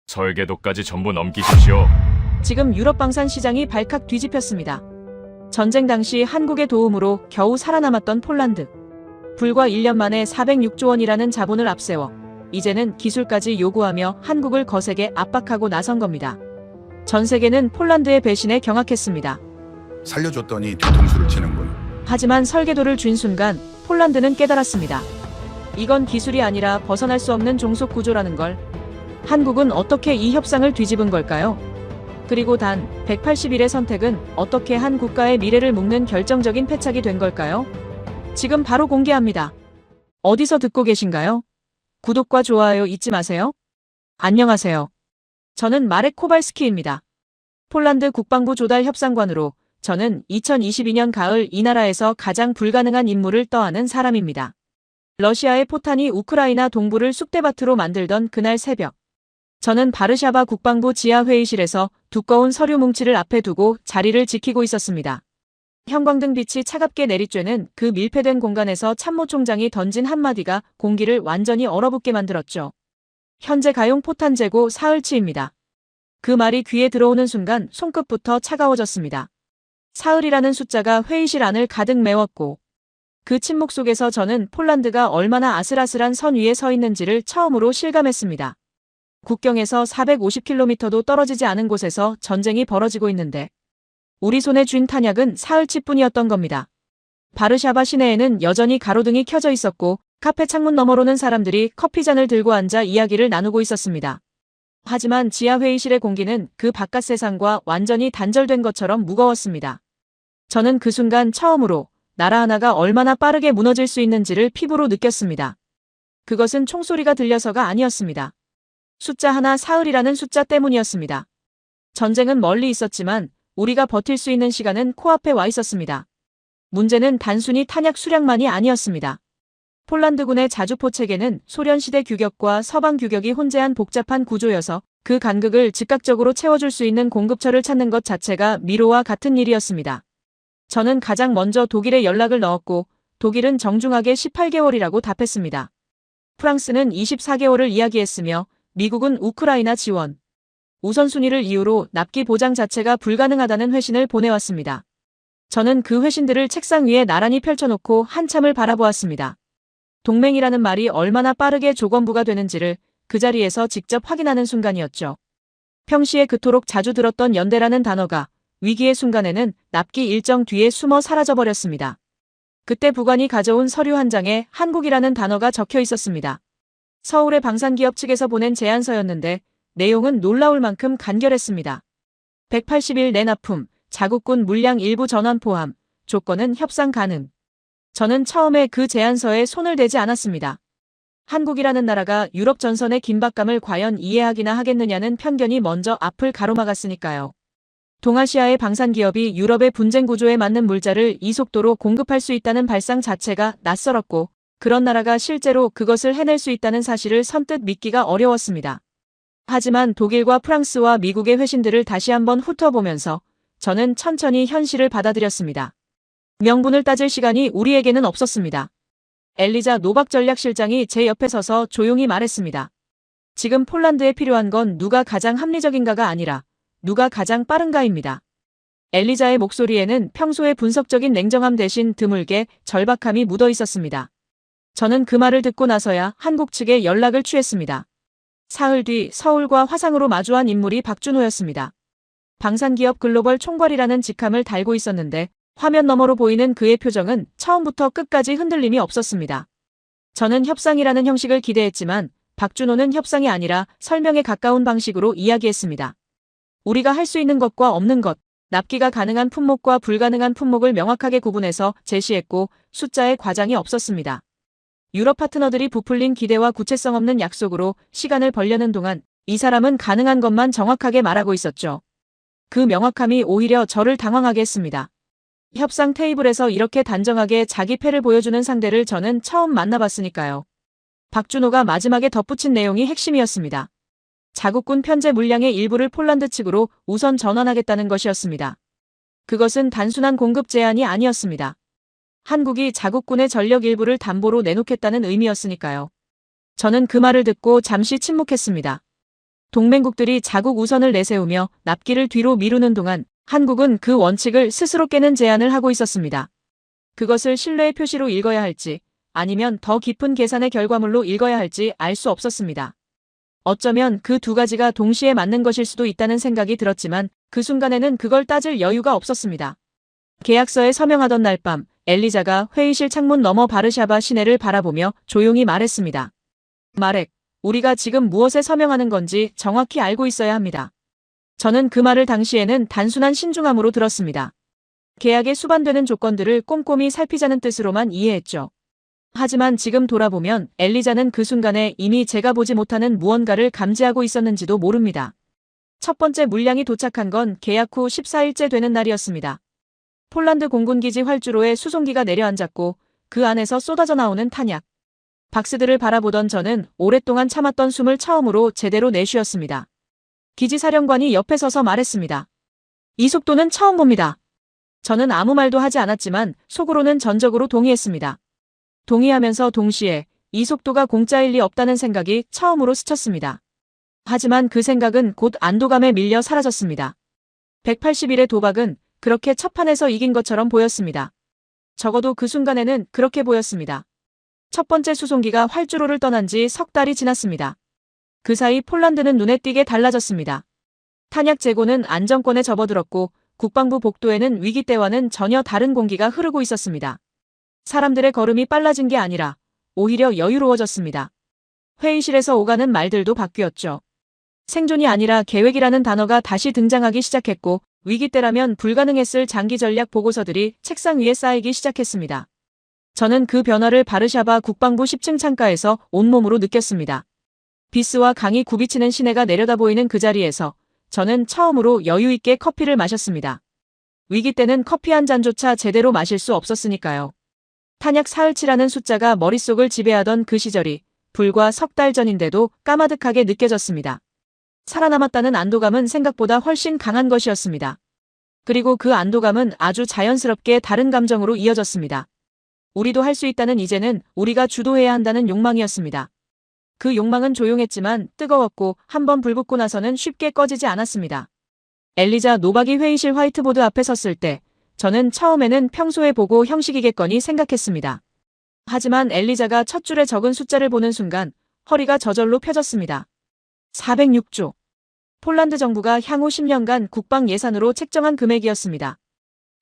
설계도까지 전부 넘기십시오. 지금 유럽 방산 시장이 발칵 뒤집혔습니다. 전쟁 당시 한국의 도움으로 겨우 살아남았던 폴란드. 불과 1년 만에 406조 원이라는 자본을 앞세워 이제는 기술까지 요구하며 한국을 거세게 압박하고 나선 겁니다. 전 세계는 폴란드의 배신에 경악했습니다. 살려줬더니 뒤통수를 치는군. 하지만 설계도를 쥔 순간 폴란드는 깨달았습니다. 이건 기술이 아니라 벗어날 수 없는 종속 구조라는 걸. 한국은 어떻게 이 협상을 뒤집은 걸까요? 그리고 단 180일의 선택은 어떻게 한 국가의 미래를 묶는 결정적인 패착이 된 걸까요? 지금 바로 공개합니다. 어디서 듣고 계신가요? 구독과 좋아요 잊지 마세요. 안녕하세요. 저는 마렉 코발스키입니다. 폴란드 국방부 조달 협상관으로 저는 2022년 가을 이 나라에서 가장 불가능한 임무를 떠안은 사람입니다. 러시아의 포탄이 우크라이나 동부를 쑥대밭으로 만들던 그날 새벽. 저는 바르샤바 국방부 지하 회의실에서 두꺼운 서류 뭉치를 앞에 두고 자리를 지키고 있었습니다. 형광등 빛이 차갑게 내리쬐는 그 밀폐된 공간에서 참모총장이 던진 한마디가 공기를 완전히 얼어붙게 만들었죠. 현재 가용 포탄 재고 사흘치입니다. 그 말이 귀에 들어오는 순간 손끝부터 차가워졌습니다. 사흘이라는 숫자가 회의실 안을 가득 메웠고 그 침묵 속에서 저는 폴란드가 얼마나 아슬아슬한 선 위에 서 있는지를 처음으로 실감했습니다. 국경에서 450km도 떨어지지 않은 곳에서 전쟁이 벌어지고 있는데 우리 손에 쥔 탄약은 사흘치뿐이었던 겁니다. 바르샤바 시내에는 여전히 가로등이 켜져 있었고 카페 창문 너머로는 사람들이 커피잔을 들고 앉아 이야기를 나누고 있었습니다. 하지만 지하 회의실의 공기는 그 바깥 세상과 완전히 단절된 것처럼 무거웠습니다. 저는 그 순간 처음으로 나라 하나가 얼마나 빠르게 무너질 수 있는지를 피부로 느꼈습니다. 그것은 총소리가 들려서가 아니었습니다. 숫자 하나 사흘이라는 숫자 때문이었습니다. 전쟁은 멀리 있었지만 우리가 버틸 수 있는 시간은 코앞에 와 있었습니다. 문제는 단순히 탄약 수량만이 아니었습니다. 폴란드군의 자주포 체계는 소련시대 규격과 서방 규격이 혼재한 복잡한 구조여서 그 간극을 즉각적으로 채워줄 수 있는 공급처를 찾는 것 자체가 미로와 같은 일이었습니다. 저는 가장 먼저 독일에 연락을 넣었고 독일은 정중하게 18개월이라고 답했습니다. 프랑스는 24개월을 이야기했으며 미국은 우크라이나 지원, 우선순위를 이유로 납기 보장 자체가 불가능하다는 회신을 보내왔습니다. 저는 그 회신들을 책상 위에 나란히 펼쳐놓고 한참을 바라보았습니다. 동맹이라는 말이 얼마나 빠르게 조건부가 되는지를 그 자리에서 직접 확인하는 순간이었죠. 평시에 그토록 자주 들었던 연대라는 단어가 위기의 순간에는 납기 일정 뒤에 숨어 사라져버렸습니다. 그때 부관이 가져온 서류 한 장에 한국이라는 단어가 적혀 있었습니다. 서울의 방산기업 측에서 보낸 제안서였는데 내용은 놀라울 만큼 간결했습니다. 180일 내 납품, 자국군 물량 일부 전환 포함, 조건은 협상 가능. 저는 처음에 그 제안서에 손을 대지 않았습니다. 한국이라는 나라가 유럽 전선의 긴박감을 과연 이해하기나 하겠느냐는 편견이 먼저 앞을 가로막았으니까요. 동아시아의 방산기업이 유럽의 분쟁 구조에 맞는 물자를 이 속도로 공급할 수 있다는 발상 자체가 낯설었고 그런 나라가 실제로 그것을 해낼 수 있다는 사실을 선뜻 믿기가 어려웠습니다. 하지만 독일과 프랑스와 미국의 회신들을 다시 한번 훑어보면서 저는 천천히 현실을 받아들였습니다. 명분을 따질 시간이 우리에게는 없었습니다. 엘리자 노박 전략실장이 제 옆에 서서 조용히 말했습니다. 지금 폴란드에 필요한 건 누가 가장 합리적인가가 아니라 누가 가장 빠른가입니다. 엘리자의 목소리에는 평소의 분석적인 냉정함 대신 드물게 절박함이 묻어 있었습니다. 저는 그 말을 듣고 나서야 한국 측에 연락을 취했습니다. 사흘 뒤 서울과 화상으로 마주한 인물이 박준호였습니다. 방산기업 글로벌 총괄이라는 직함을 달고 있었는데 화면 너머로 보이는 그의 표정은 처음부터 끝까지 흔들림이 없었습니다. 저는 협상이라는 형식을 기대했지만 박준호는 협상이 아니라 설명에 가까운 방식으로 이야기했습니다. 우리가 할 수 있는 것과 없는 것, 납기가 가능한 품목과 불가능한 품목을 명확하게 구분해서 제시했고 숫자에 과장이 없었습니다. 유럽 파트너들이 부풀린 기대와 구체성 없는 약속으로 시간을 벌려는 동안 이 사람은 가능한 것만 정확하게 말하고 있었죠. 그 명확함이 오히려 저를 당황하게 했습니다. 협상 테이블에서 이렇게 단정하게 자기 패를 보여주는 상대를 저는 처음 만나봤으니까요. 박준호가 마지막에 덧붙인 내용이 핵심이었습니다. 자국군 편제 물량의 일부를 폴란드 측으로 우선 전환하겠다는 것이었습니다. 그것은 단순한 공급 제한이 아니었습니다. 한국이 자국군의 전력 일부를 담보로 내놓겠다는 의미였으니까요. 저는 그 말을 듣고 잠시 침묵했습니다. 동맹국들이 자국 우선을 내세우며 납기를 뒤로 미루는 동안 한국은 그 원칙을 스스로 깨는 제안을 하고 있었습니다. 그것을 신뢰의 표시로 읽어야 할지 아니면 더 깊은 계산의 결과물로 읽어야 할지 알 수 없었습니다. 어쩌면 그 두 가지가 동시에 맞는 것일 수도 있다는 생각이 들었지만 그 순간에는 그걸 따질 여유가 없었습니다. 계약서에 서명하던 날 밤 엘리자가 회의실 창문 너머 바르샤바 시내를 바라보며 조용히 말했습니다. 마렉, 우리가 지금 무엇에 서명하는 건지 정확히 알고 있어야 합니다. 저는 그 말을 당시에는 단순한 신중함으로 들었습니다. 계약에 수반되는 조건들을 꼼꼼히 살피자는 뜻으로만 이해했죠. 하지만 지금 돌아보면 엘리자는 그 순간에 이미 제가 보지 못하는 무언가를 감지하고 있었는지도 모릅니다. 첫 번째 물량이 도착한 건 계약 후 14일째 되는 날이었습니다. 폴란드 공군기지 활주로에 수송기가 내려앉았고 그 안에서 쏟아져 나오는 탄약. 박스들을 바라보던 저는 오랫동안 참았던 숨을 처음으로 제대로 내쉬었습니다. 기지사령관이 옆에 서서 말했습니다. 이 속도는 처음 봅니다. 저는 아무 말도 하지 않았지만 속으로는 전적으로 동의했습니다. 동의하면서 동시에 이 속도가 공짜일 리 없다는 생각이 처음으로 스쳤습니다. 하지만 그 생각은 곧 안도감에 밀려 사라졌습니다. 180일의 도박은 그렇게 첫 판에서 이긴 것처럼 보였습니다. 적어도 그 순간에는 그렇게 보였습니다. 첫 번째 수송기가 활주로를 떠난 지 석 달이 지났습니다. 그 사이 폴란드는 눈에 띄게 달라졌습니다. 탄약 재고는 안정권에 접어들었고 국방부 복도에는 위기 때와는 전혀 다른 공기가 흐르고 있었습니다. 사람들의 걸음이 빨라진 게 아니라 오히려 여유로워졌습니다. 회의실에서 오가는 말들도 바뀌었죠. 생존이 아니라 계획이라는 단어가 다시 등장하기 시작했고 위기 때라면 불가능했을 장기 전략 보고서들이 책상 위에 쌓이기 시작했습니다. 저는 그 변화를 바르샤바 국방부 10층 창가에서 온몸으로 느꼈습니다. 비스와 강이 굽이치는 시내가 내려다보이는 그 자리에서 저는 처음으로 여유 있게 커피를 마셨습니다. 위기 때는 커피 한 잔조차 제대로 마실 수 없었으니까요. 탄약 사흘치라는 숫자가 머릿속을 지배하던 그 시절이 불과 석 달 전인데도 까마득하게 느껴졌습니다. 살아남았다는 안도감은 생각보다 훨씬 강한 것이었습니다. 그리고 그 안도감은 아주 자연스럽게 다른 감정으로 이어졌습니다. 우리도 할 수 있다는 이제는 우리가 주도해야 한다는 욕망이었습니다. 그 욕망은 조용했지만 뜨거웠고 한번 불붙고 나서는 쉽게 꺼지지 않았습니다. 엘리자 노박이 회의실 화이트보드 앞에 섰을 때 저는 처음에는 평소에 보고 형식이겠거니 생각했습니다. 하지만 엘리자가 첫 줄에 적은 숫자를 보는 순간 허리가 저절로 펴졌습니다. 406조. 폴란드 정부가 향후 10년간 국방 예산으로 책정한 금액이었습니다.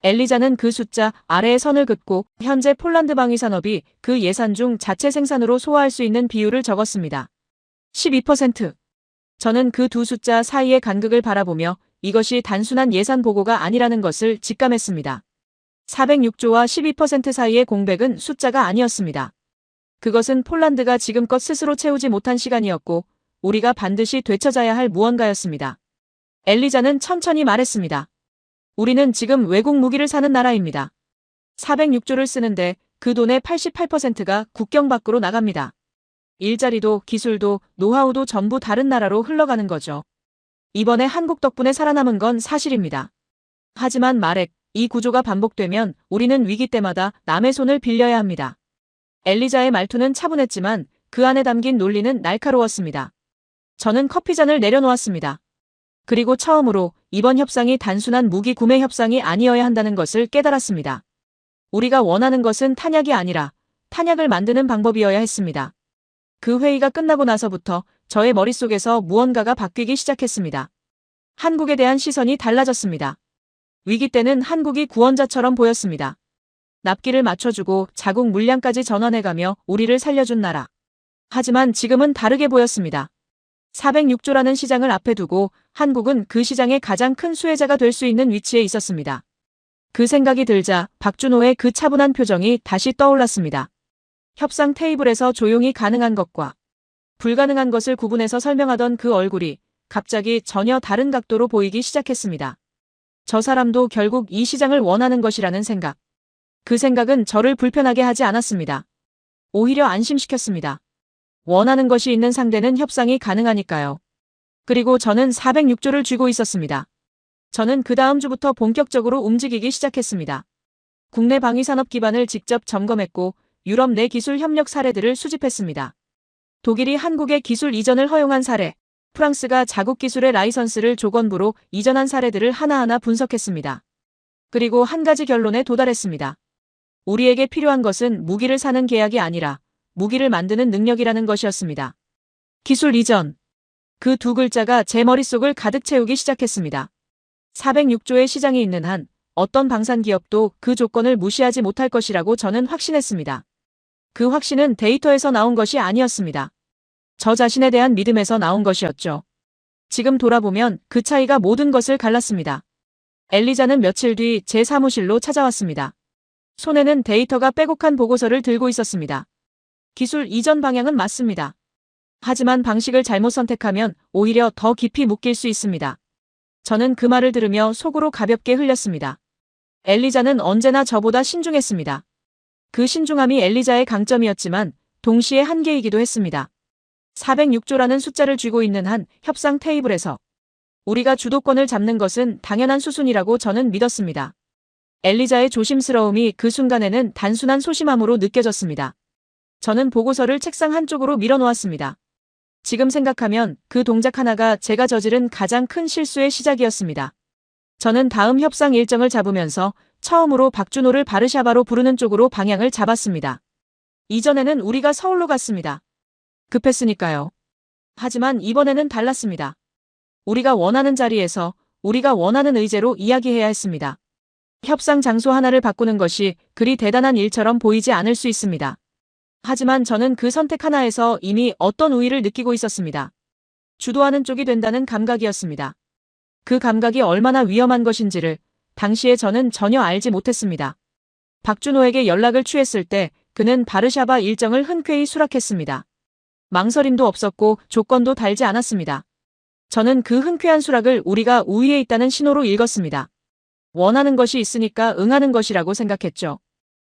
엘리자는 그 숫자 아래에 선을 긋고 현재 폴란드 방위산업이 그 예산 중 자체 생산으로 소화할 수 있는 비율을 적었습니다. 12%. 저는 그 두 숫자 사이의 간극을 바라보며 이것이 단순한 예산 보고가 아니라는 것을 직감했습니다. 406조와 12% 사이의 공백은 숫자가 아니었습니다. 그것은 폴란드가 지금껏 스스로 채우지 못한 시간이었고 우리가 반드시 되찾아야 할 무언가였습니다. 엘리자는 천천히 말했습니다. 우리는 지금 외국 무기를 사는 나라입니다. 406조를 쓰는데 그 돈의 88%가 국경 밖으로 나갑니다. 일자리도 기술도 노하우도 전부 다른 나라로 흘러가는 거죠. 이번에 한국 덕분에 살아남은 건 사실입니다. 하지만 마렉, 이 구조가 반복되면 우리는 위기 때마다 남의 손을 빌려야 합니다. 엘리자의 말투는 차분했지만 그 안에 담긴 논리는 날카로웠습니다. 저는 커피잔을 내려놓았습니다. 그리고 처음으로 이번 협상이 단순한 무기 구매 협상이 아니어야 한다는 것을 깨달았습니다. 우리가 원하는 것은 탄약이 아니라 탄약을 만드는 방법이어야 했습니다. 그 회의가 끝나고 나서부터 저의 머릿속에서 무언가가 바뀌기 시작했습니다. 한국에 대한 시선이 달라졌습니다. 위기 때는 한국이 구원자처럼 보였습니다. 납기를 맞춰주고 자국 물량까지 전환해가며 우리를 살려준 나라. 하지만 지금은 다르게 보였습니다. 406조라는 시장을 앞에 두고 한국은 그 시장의 가장 큰 수혜자가 될 수 있는 위치에 있었습니다. 그 생각이 들자 박준호의 그 차분한 표정이 다시 떠올랐습니다. 협상 테이블에서 조용히 가능한 것과 불가능한 것을 구분해서 설명하던 그 얼굴이 갑자기 전혀 다른 각도로 보이기 시작했습니다. 저 사람도 결국 이 시장을 원하는 것이라는 생각. 그 생각은 저를 불편하게 하지 않았습니다. 오히려 안심시켰습니다. 원하는 것이 있는 상대는 협상이 가능하니까요. 그리고 저는 406조를 쥐고 있었습니다. 저는 그 다음 주부터 본격적으로 움직이기 시작했습니다. 국내 방위산업 기반을 직접 점검했고 유럽 내 기술 협력 사례들을 수집했습니다. 독일이 한국의 기술 이전을 허용한 사례, 프랑스가 자국 기술의 라이선스를 조건부로 이전한 사례들을 하나하나 분석했습니다. 그리고 한 가지 결론에 도달했습니다. 우리에게 필요한 것은 무기를 사는 계약이 아니라 무기를 만드는 능력이라는 것이었습니다. 기술 이전. 그 두 글자가 제 머릿속을 가득 채우기 시작했습니다. 406조의 시장이 있는 한 어떤 방산 기업도 그 조건을 무시하지 못할 것이라고 저는 확신했습니다. 그 확신은 데이터에서 나온 것이 아니었습니다. 저 자신에 대한 믿음에서 나온 것이었죠. 지금 돌아보면 그 차이가 모든 것을 갈랐습니다. 엘리자는 며칠 뒤 제 사무실로 찾아왔습니다. 손에는 데이터가 빼곡한 보고서를 들고 있었습니다. 기술 이전 방향은 맞습니다. 하지만 방식을 잘못 선택하면 오히려 더 깊이 묶일 수 있습니다. 저는 그 말을 들으며 속으로 가볍게 흘렸습니다. 엘리자는 언제나 저보다 신중했습니다. 그 신중함이 엘리자의 강점이었지만 동시에 한계이기도 했습니다. 406조라는 숫자를 쥐고 있는 한 협상 테이블에서 우리가 주도권을 잡는 것은 당연한 수순이라고 저는 믿었습니다. 엘리자의 조심스러움이 그 순간에는 단순한 소심함으로 느껴졌습니다. 저는 보고서를 책상 한쪽으로 밀어놓았습니다. 지금 생각하면 그 동작 하나가 제가 저지른 가장 큰 실수의 시작이었습니다. 저는 다음 협상 일정을 잡으면서 처음으로 박준호를 바르샤바로 부르는 쪽으로 방향을 잡았습니다. 이전에는 우리가 서울로 갔습니다. 급했으니까요. 하지만 이번에는 달랐습니다. 우리가 원하는 자리에서 우리가 원하는 의제로 이야기해야 했습니다. 협상 장소 하나를 바꾸는 것이 그리 대단한 일처럼 보이지 않을 수 있습니다. 하지만 저는 그 선택 하나에서 이미 어떤 우위를 느끼고 있었습니다. 주도하는 쪽이 된다는 감각이었습니다. 그 감각이 얼마나 위험한 것인지를 당시에 저는 전혀 알지 못했습니다. 박준호에게 연락을 취했을 때 그는 바르샤바 일정을 흔쾌히 수락했습니다. 망설임도 없었고 조건도 달지 않았습니다. 저는 그 흔쾌한 수락을 우리가 우위에 있다는 신호로 읽었습니다. 원하는 것이 있으니까 응하는 것이라고 생각했죠.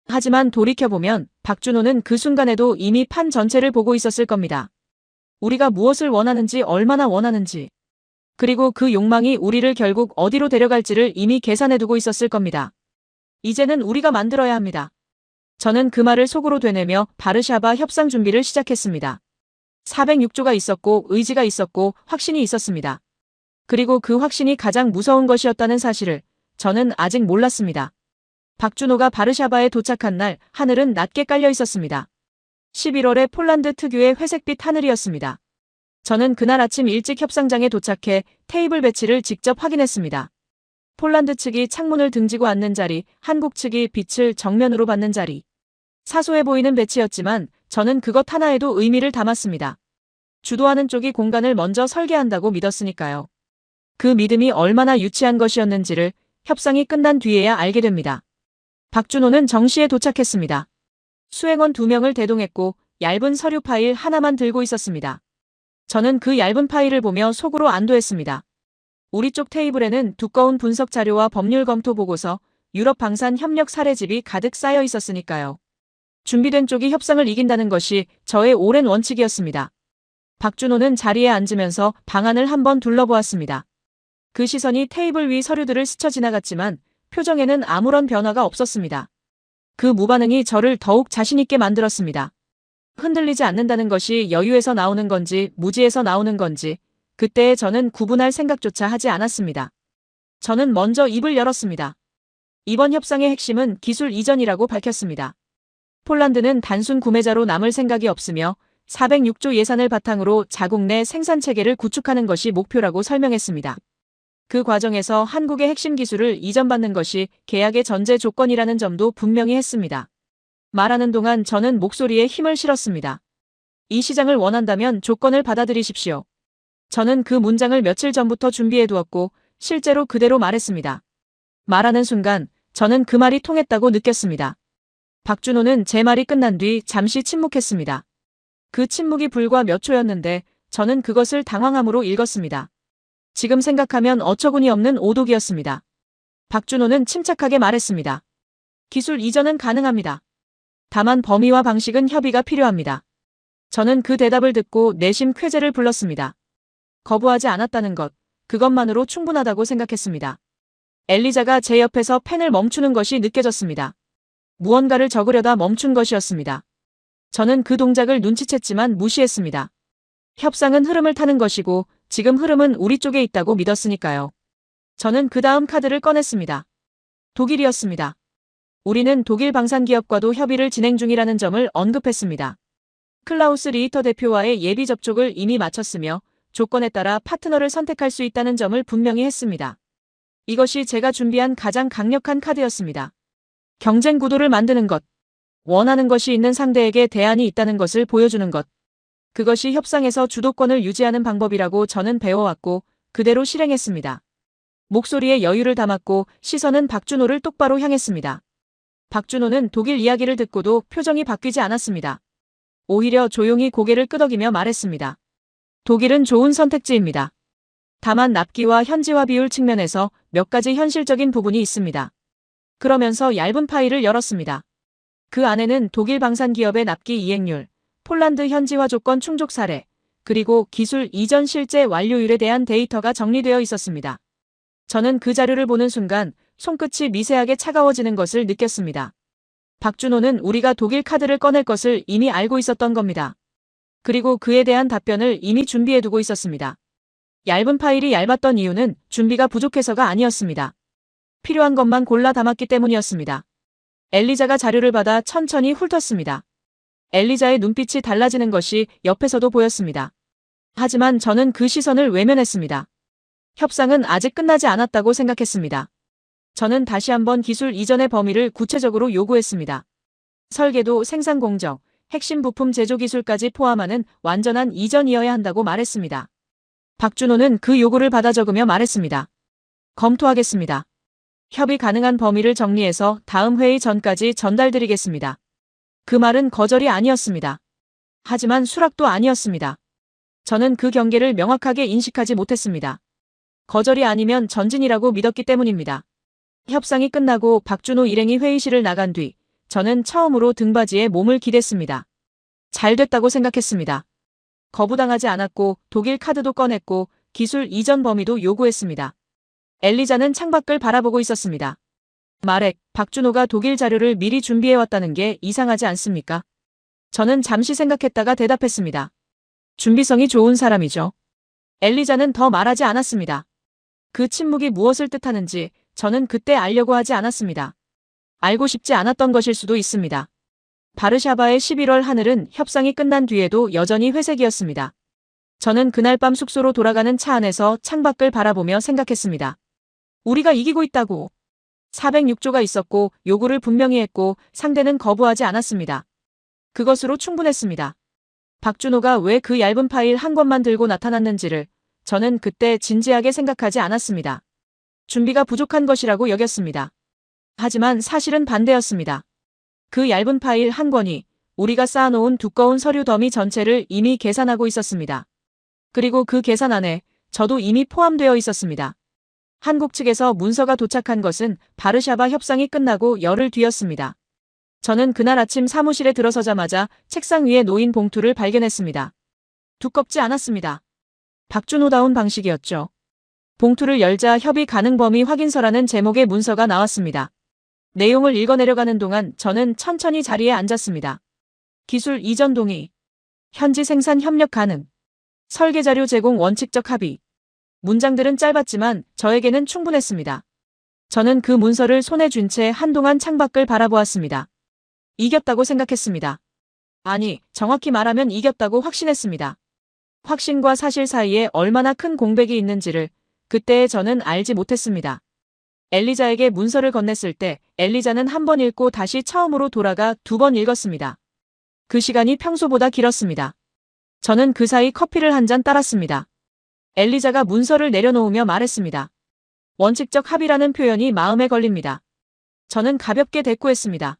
하지만 돌이켜보면 박준호는 그 순간에도 이미 판 전체를 보고 있었을 겁니다. 우리가 무엇을 원하는지 얼마나 원하는지 그리고 그 욕망이 우리를 결국 어디로 데려갈지를 이미 계산해두고 있었을 겁니다. 이제는 우리가 만들어야 합니다. 저는 그 말을 속으로 되뇌며 바르샤바 협상 준비를 시작했습니다. 406조가 있었고 의지가 있었고 확신이 있었습니다. 그리고 그 확신이 가장 무서운 것이었다는 사실을 저는 아직 몰랐습니다. 박준호가 바르샤바에 도착한 날 하늘은 낮게 깔려 있었습니다. 11월의 폴란드 특유의 회색빛 하늘이었습니다. 저는 그날 아침 일찍 협상장에 도착해 테이블 배치를 직접 확인했습니다. 폴란드 측이 창문을 등지고 앉는 자리, 한국 측이 빛을 정면으로 받는 자리. 사소해 보이는 배치였지만 저는 그것 하나에도 의미를 담았습니다. 주도하는 쪽이 공간을 먼저 설계한다고 믿었으니까요. 그 믿음이 얼마나 유치한 것이었는지를 협상이 끝난 뒤에야 알게 됩니다. 박준호는 정시에 도착했습니다. 수행원 2명을 대동했고 얇은 서류 파일 하나만 들고 있었습니다. 저는 그 얇은 파일을 보며 속으로 안도했습니다. 우리 쪽 테이블에는 두꺼운 분석 자료와 법률 검토 보고서, 유럽 방산 협력 사례집이 가득 쌓여 있었으니까요. 준비된 쪽이 협상을 이긴다는 것이 저의 오랜 원칙이었습니다. 박준호는 자리에 앉으면서 방안을 한번 둘러보았습니다. 그 시선이 테이블 위 서류들을 스쳐 지나갔지만 표정에는 아무런 변화가 없었습니다. 그 무반응이 저를 더욱 자신있게 만들었습니다. 흔들리지 않는다는 것이 여유에서 나오는 건지 무지에서 나오는 건지 그때의 저는 구분할 생각조차 하지 않았습니다. 저는 먼저 입을 열었습니다. 이번 협상의 핵심은 기술 이전이라고 밝혔습니다. 폴란드는 단순 구매자로 남을 생각이 없으며 406조 예산을 바탕으로 자국 내 생산체계를 구축하는 것이 목표라고 설명했습니다. 그 과정에서 한국의 핵심 기술을 이전받는 것이 계약의 전제 조건이라는 점도 분명히 했습니다. 말하는 동안 저는 목소리에 힘을 실었습니다. 이 시장을 원한다면 조건을 받아들이십시오. 저는 그 문장을 며칠 전부터 준비해두었고 실제로 그대로 말했습니다. 말하는 순간 저는 그 말이 통했다고 느꼈습니다. 박준호는 제 말이 끝난 뒤 잠시 침묵했습니다. 그 침묵이 불과 몇 초였는데 저는 그것을 당황함으로 읽었습니다. 지금 생각하면 어처구니 없는 오독이었습니다. 박준호는 침착하게 말했습니다. 기술 이전은 가능합니다. 다만 범위와 방식은 협의가 필요합니다. 저는 그 대답을 듣고 내심 쾌재를 불렀습니다. 거부하지 않았다는 것, 그것만으로 충분하다고 생각했습니다. 엘리자가 제 옆에서 펜을 멈추는 것이 느껴졌습니다. 무언가를 적으려다 멈춘 것이었습니다. 저는 그 동작을 눈치챘지만 무시했습니다. 협상은 흐름을 타는 것이고 지금 흐름은 우리 쪽에 있다고 믿었으니까요. 저는 그 다음 카드를 꺼냈습니다. 독일이었습니다. 우리는 독일 방산기업과도 협의를 진행 중이라는 점을 언급했습니다. 클라우스 리히터 대표와의 예비 접촉을 이미 마쳤으며 조건에 따라 파트너를 선택할 수 있다는 점을 분명히 했습니다. 이것이 제가 준비한 가장 강력한 카드였습니다. 경쟁 구도를 만드는 것, 원하는 것이 있는 상대에게 대안이 있다는 것을 보여주는 것. 그것이 협상에서 주도권을 유지하는 방법이라고 저는 배워왔고 그대로 실행했습니다. 목소리에 여유를 담았고 시선은 박준호를 똑바로 향했습니다. 박준호는 독일 이야기를 듣고도 표정이 바뀌지 않았습니다. 오히려 조용히 고개를 끄덕이며 말했습니다. 독일은 좋은 선택지입니다. 다만 납기와 현지화 비율 측면에서 몇 가지 현실적인 부분이 있습니다. 그러면서 얇은 파일을 열었습니다. 그 안에는 독일 방산기업의 납기 이행률, 폴란드 현지화 조건 충족 사례, 그리고 기술 이전 실제 완료율에 대한 데이터가 정리되어 있었습니다. 저는 그 자료를 보는 순간 손끝이 미세하게 차가워지는 것을 느꼈습니다. 박준호는 우리가 독일 카드를 꺼낼 것을 이미 알고 있었던 겁니다. 그리고 그에 대한 답변을 이미 준비해두고 있었습니다. 얇은 파일이 얇았던 이유는 준비가 부족해서가 아니었습니다. 필요한 것만 골라 담았기 때문이었습니다. 엘리자가 자료를 받아 천천히 훑었습니다. 엘리자의 눈빛이 달라지는 것이 옆에서도 보였습니다. 하지만 저는 그 시선을 외면했습니다. 협상은 아직 끝나지 않았다고 생각했습니다. 저는 다시 한번 기술 이전의 범위를 구체적으로 요구했습니다. 설계도, 생산 공정, 핵심 부품 제조 기술까지 포함하는 완전한 이전이어야 한다고 말했습니다. 박준호는 그 요구를 받아 적으며 말했습니다. 검토하겠습니다. 협의 가능한 범위를 정리해서 다음 회의 전까지 전달드리겠습니다. 그 말은 거절이 아니었습니다. 하지만 수락도 아니었습니다. 저는 그 경계를 명확하게 인식하지 못했습니다. 거절이 아니면 전진이라고 믿었기 때문입니다. 협상이 끝나고 박준호 일행이 회의실을 나간 뒤 저는 처음으로 등받이에 몸을 기댔습니다. 잘 됐다고 생각했습니다. 거부당하지 않았고 독일 카드도 꺼냈고 기술 이전 범위도 요구했습니다. 엘리자는 창밖을 바라보고 있었습니다. 마렉, 박준호가 독일 자료를 미리 준비해왔다는 게 이상하지 않습니까? 저는 잠시 생각했다가 대답했습니다. 준비성이 좋은 사람이죠. 엘리자는 더 말하지 않았습니다. 그 침묵이 무엇을 뜻하는지 저는 그때 알려고 하지 않았습니다. 알고 싶지 않았던 것일 수도 있습니다. 바르샤바의 11월 하늘은 협상이 끝난 뒤에도 여전히 회색이었습니다. 저는 그날 밤 숙소로 돌아가는 차 안에서 창밖을 바라보며 생각했습니다. 우리가 이기고 있다고. 406조가 있었고 요구를 분명히 했고 상대는 거부하지 않았습니다. 그것으로 충분했습니다. 박준호가 왜 그 얇은 파일 한 권만 들고 나타났는지를 저는 그때 진지하게 생각하지 않았습니다. 준비가 부족한 것이라고 여겼습니다. 하지만 사실은 반대였습니다. 그 얇은 파일 한 권이 우리가 쌓아놓은 두꺼운 서류 더미 전체를 이미 계산하고 있었습니다. 그리고 그 계산 안에 저도 이미 포함되어 있었습니다. 한국 측에서 문서가 도착한 것은 바르샤바 협상이 끝나고 열흘 뒤였습니다. 저는 그날 아침 사무실에 들어서자마자 책상 위에 놓인 봉투를 발견했습니다. 두껍지 않았습니다. 박준호다운 방식이었죠. 봉투를 열자 협의 가능 범위 확인서라는 제목의 문서가 나왔습니다. 내용을 읽어내려가는 동안 저는 천천히 자리에 앉았습니다. 기술 이전 동의, 현지 생산 협력 가능, 설계자료 제공 원칙적 합의. 문장들은 짧았지만 저에게는 충분했습니다. 저는 그 문서를 손에 쥔 채 한동안 창밖을 바라보았습니다. 이겼다고 생각했습니다. 아니, 정확히 말하면 이겼다고 확신했습니다. 확신과 사실 사이에 얼마나 큰 공백이 있는지를 그때 저는 알지 못했습니다. 엘리자에게 문서를 건넸을 때 엘리자는 한 번 읽고 다시 처음으로 돌아가 2번 읽었습니다. 그 시간이 평소보다 길었습니다. 저는 그 사이 커피를 한 잔 따랐습니다. 엘리자가 문서를 내려놓으며 말했습니다. 원칙적 합의라는 표현이 마음에 걸립니다. 저는 가볍게 대꾸했습니다.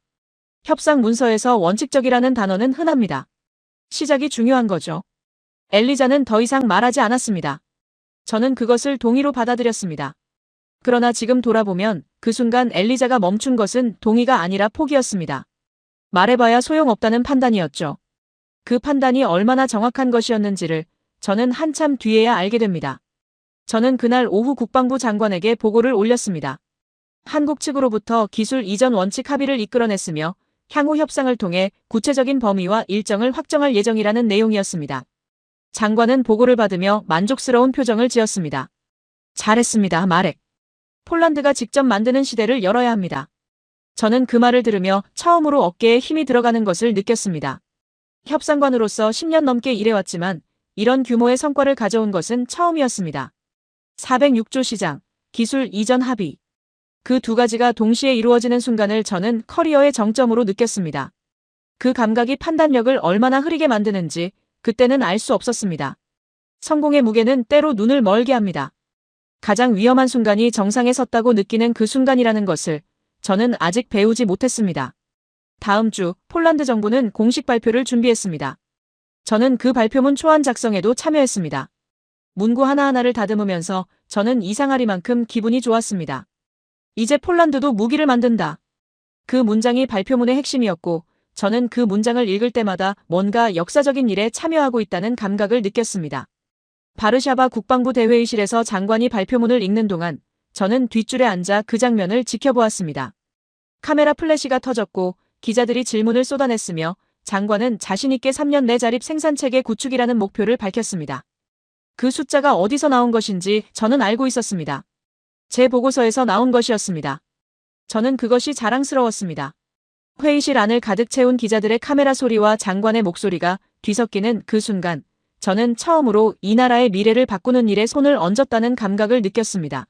협상 문서에서 원칙적이라는 단어는 흔합니다. 시작이 중요한 거죠. 엘리자는 더 이상 말하지 않았습니다. 저는 그것을 동의로 받아들였습니다. 그러나 지금 돌아보면 그 순간 엘리자가 멈춘 것은 동의가 아니라 포기였습니다. 말해봐야 소용없다는 판단이었죠. 그 판단이 얼마나 정확한 것이었는지를 저는 한참 뒤에야 알게 됩니다. 저는 그날 오후 국방부 장관에게 보고를 올렸습니다. 한국 측으로부터 기술 이전 원칙 합의를 이끌어냈으며 향후 협상을 통해 구체적인 범위와 일정을 확정할 예정이라는 내용이었습니다. 장관은 보고를 받으며 만족스러운 표정을 지었습니다. 잘했습니다, 마렉. 폴란드가 직접 만드는 시대를 열어야 합니다. 저는 그 말을 들으며 처음으로 어깨에 힘이 들어가는 것을 느꼈습니다. 협상관으로서 10년 넘게 일해왔지만 이런 규모의 성과를 가져온 것은 처음이었습니다. 406조 시장, 기술 이전 합의. 그 두 가지가 동시에 이루어지는 순간을 저는 커리어의 정점으로 느꼈습니다. 그 감각이 판단력을 얼마나 흐리게 만드는지 그때는 알 수 없었습니다. 성공의 무게는 때로 눈을 멀게 합니다. 가장 위험한 순간이 정상에 섰다고 느끼는 그 순간이라는 것을 저는 아직 배우지 못했습니다. 다음 주 폴란드 정부는 공식 발표를 준비했습니다. 저는 그 발표문 초안 작성에도 참여했습니다. 문구 하나하나를 다듬으면서 저는 이상하리만큼 기분이 좋았습니다. 이제 폴란드도 무기를 만든다. 그 문장이 발표문의 핵심이었고 저는 그 문장을 읽을 때마다 뭔가 역사적인 일에 참여하고 있다는 감각을 느꼈습니다. 바르샤바 국방부 대회의실에서 장관이 발표문을 읽는 동안 저는 뒷줄에 앉아 그 장면을 지켜보았습니다. 카메라 플래시가 터졌고 기자들이 질문을 쏟아냈으며 장관은 자신있게 3년 내 자립 생산체계 구축이라는 목표를 밝혔습니다. 그 숫자가 어디서 나온 것인지 저는 알고 있었습니다. 제 보고서에서 나온 것이었습니다. 저는 그것이 자랑스러웠습니다. 회의실 안을 가득 채운 기자들의 카메라 소리와 장관의 목소리가 뒤섞이는 그 순간 저는 처음으로 이 나라의 미래를 바꾸는 일에 손을 얹었다는 감각을 느꼈습니다.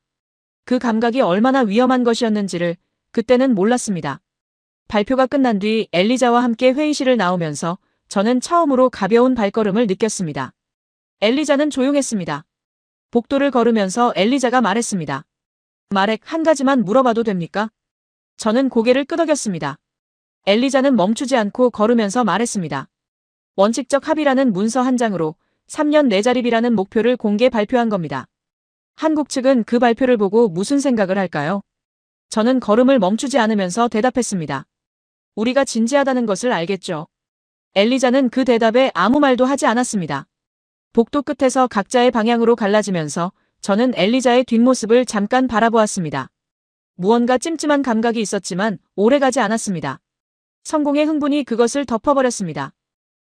그 감각이 얼마나 위험한 것이었는지를 그때는 몰랐습니다. 발표가 끝난 뒤 엘리자와 함께 회의실을 나오면서 저는 처음으로 가벼운 발걸음을 느꼈습니다. 엘리자는 조용했습니다. 복도를 걸으면서 엘리자가 말했습니다. 마렉, 한 가지만 물어봐도 됩니까? 저는 고개를 끄덕였습니다. 엘리자는 멈추지 않고 걸으면서 말했습니다. 원칙적 합의라는 문서 한 장으로 3년 내 자립이라는 목표를 공개 발표한 겁니다. 한국 측은 그 발표를 보고 무슨 생각을 할까요? 저는 걸음을 멈추지 않으면서 대답했습니다. 우리가 진지하다는 것을 알겠죠. 엘리자는 그 대답에 아무 말도 하지 않았습니다. 복도 끝에서 각자의 방향으로 갈라지면서 저는 엘리자의 뒷모습을 잠깐 바라보았습니다. 무언가 찜찜한 감각이 있었지만 오래가지 않았습니다. 성공의 흥분이 그것을 덮어버렸습니다.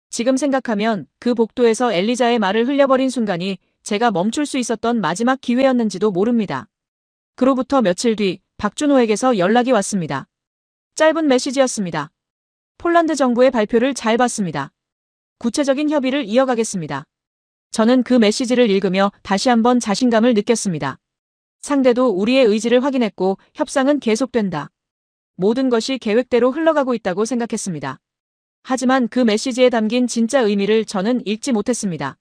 지금 생각하면 그 복도에서 엘리자의 말을 흘려버린 순간이 제가 멈출 수 있었던 마지막 기회였는지도 모릅니다. 그로부터 며칠 뒤 박준호에게서 연락이 왔습니다. 짧은 메시지였습니다. 폴란드 정부의 발표를 잘 봤습니다. 구체적인 협의를 이어가겠습니다. 저는 그 메시지를 읽으며 다시 한번 자신감을 느꼈습니다. 상대도 우리의 의지를 확인했고 협상은 계속된다. 모든 것이 계획대로 흘러가고 있다고 생각했습니다. 하지만 그 메시지에 담긴 진짜 의미를 저는 읽지 못했습니다.